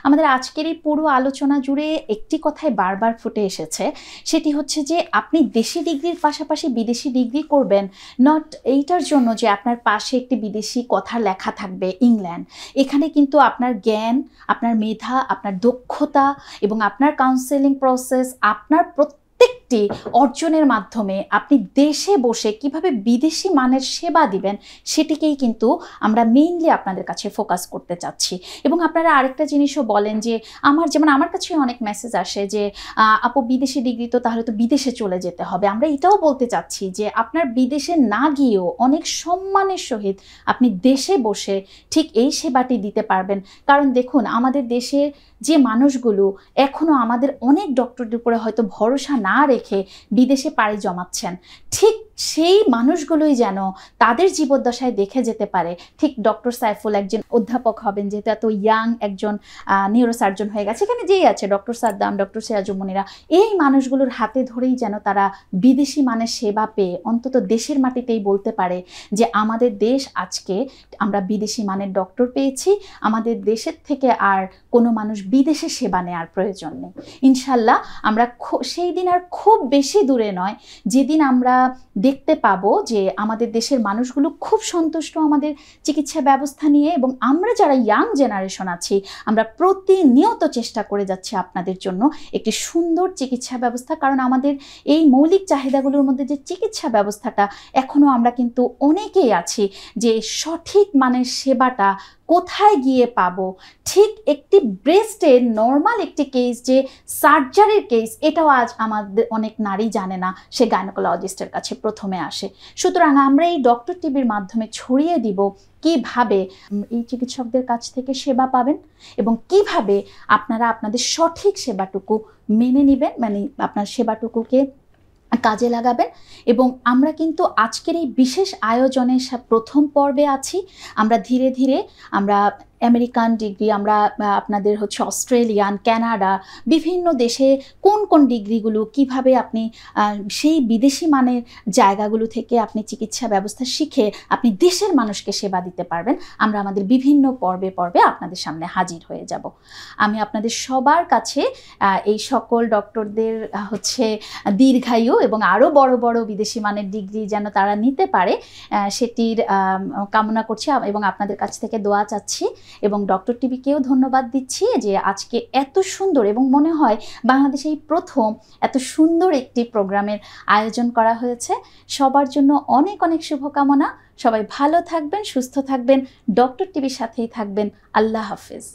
S1: আমাদের আজকের এই পুরো আলোচনা জুড়ে একটি কথাই বারবার ফুটে এসেছে, সেটি হচ্ছে যে আপনি দেশি ডিগ্রির পাশাপাশি বিদেশি ডিগ্রি করবেন নট এইটার জন্য যে আপনার পাশে একটি বিদেশি কথা লেখা থাকবে ইংল্যান্ড। এখানে কিন্তু আপনার জ্ঞান, আপনার মেধা, আপনার দক্ষতা এবং আপনার কাউন্সেলিং প্রসেস, আপনার প্রত্যেকটি অর্জনের মাধ্যমে আপনি দেশে বসে কিভাবে বিদেশি মানের সেবা দিবেন সেটিকেই কিন্তু আমরা মেইনলি আপনাদের কাছে ফোকাস করতে চাচ্ছি। এবং আপনারা আরেকটা জিনিসও বলেন যে আমার কাছে অনেক মেসেজ আসে যে আপু বিদেশি ডিগ্রি তো তাহলে তো বিদেশে চলে যেতে হবে। আমরা এটাও বলতে চাচ্ছি যে আপনার বিদেশে না গিয়েও অনেক সম্মানের সহিত আপনি দেশে বসে ঠিক এই সেবাটি দিতে পারবেন। কারণ দেখুন, আমাদের দেশের যে মানুষগুলো এখনো আমাদের অনেক ডক্টরদের উপরে হয়তো ভরসা না রেখে বিদেশে পাড়ি জমাচ্ছেন, ঠিক সেই মানুষগুলোই যেন তাদের জীবদ্দশায় দেখে যেতে পারে ঠিক ডক্টর সাইফুল একজন অধ্যাপক হবেন, যেহেতু এত ইয়াং একজন নিউরোসার্জন হয়ে গেছে, এখানে যেই আছে ডক্টর সাদ্দাম, ডক্টর সিরাজুমনিরা, এই মানুষগুলোর হাতে ধরেই যেন তারা বিদেশি মানের সেবা পেয়ে অন্তত দেশের মাটিতেই বলতে পারে যে আমাদের দেশ আজকে আমরা বিদেশি মানের ডক্টর পেয়েছি, আমাদের দেশের থেকে আর কোনো মানুষ বিদেশে সেবা নেওয়ার প্রয়োজন নেই। ইনশাল্লাহ আমরা সেই দিন আর খুব বেশি দূরে নয় যেদিন আমরা দেখতে পাবো যে আমাদের দেশের মানুষগুলো খুব সন্তুষ্ট আমাদের চিকিৎসা ব্যবস্থা নিয়ে, এবং আমরা যারা ইয়াং জেনারেশন আছি আমরা প্রতিনিয়ত চেষ্টা করে যাচ্ছি আপনাদের জন্য একটি সুন্দর চিকিৎসা ব্যবস্থা। কারণ আমাদের এই মৌলিক চাহিদাগুলোর মধ্যে যে চিকিৎসা ব্যবস্থাটা এখনও আমরা কিন্তু অনেকেই আছি যে সঠিক মানের সেবাটা কোথায় গিয়ে পাবো। ঠিক একটি ব্রেস্টের নর্মাল একটি কেস যে সার্জারির কেস, এটাও আজ আমাদের অনেক নারী জানে না, সে গাইনোকোলজিস্টের কাছে প্রথমে আসে। সুতরাং আমরা এই ডক্টর টিভির মাধ্যমে ছড়িয়ে দিব কিভাবে এই চিকিৎসকদের কাছ থেকে সেবা পাবেন এবং কিভাবে আপনারা আপনাদের সঠিক সেবাটুকু মেনে নেবেন, মানে আপনার সেবাটুকুকে কাজে লাগাবেন। এবং আমরা কিন্তু আজকের এই বিশেষ আয়োজনের প্রথম পর্বে আছি। আমরা ধীরে ধীরে আমরা আমেরিকান ডিগ্রি, আমরা আপনাদের হচ্ছে অস্ট্রেলিয়ান, কানাডা, বিভিন্ন দেশে কোন কোন ডিগ্রিগুলো কিভাবে আপনি সেই বিদেশি মানের জায়গাগুলো থেকে আপনি চিকিৎসা ব্যবস্থা শিখে আপনি দেশের মানুষকে সেবা দিতে পারবেন, আমরা আমাদের বিভিন্ন পর্বে পর্বে আপনাদের সামনে হাজির হয়ে যাব। আমি আপনাদের সবার কাছে এই সকল ডক্টরদের হচ্ছে দীর্ঘায়ু এবং আরও বড় বড় বিদেশি মানের ডিগ্রি যেন তারা নিতে পারে সেটির কামনা করছি এবং আপনাদের কাছ থেকে দোয়া চাচ্ছি। এবং ডক্টর টিভিকেও ধন্যবাদ দিচ্ছি যে আজকে এত সুন্দর এবং মনে হয় বাংলাদেশে এই প্রথম এত সুন্দর একটি প্রোগ্রামের আয়োজন করা হয়েছে। সবার জন্য অনেক অনেক শুভকামনা। সবাই ভালো থাকবেন, সুস্থ থাকবেন, ডক্টর টিভির সাথেই থাকবেন। আল্লাহ হাফেজ।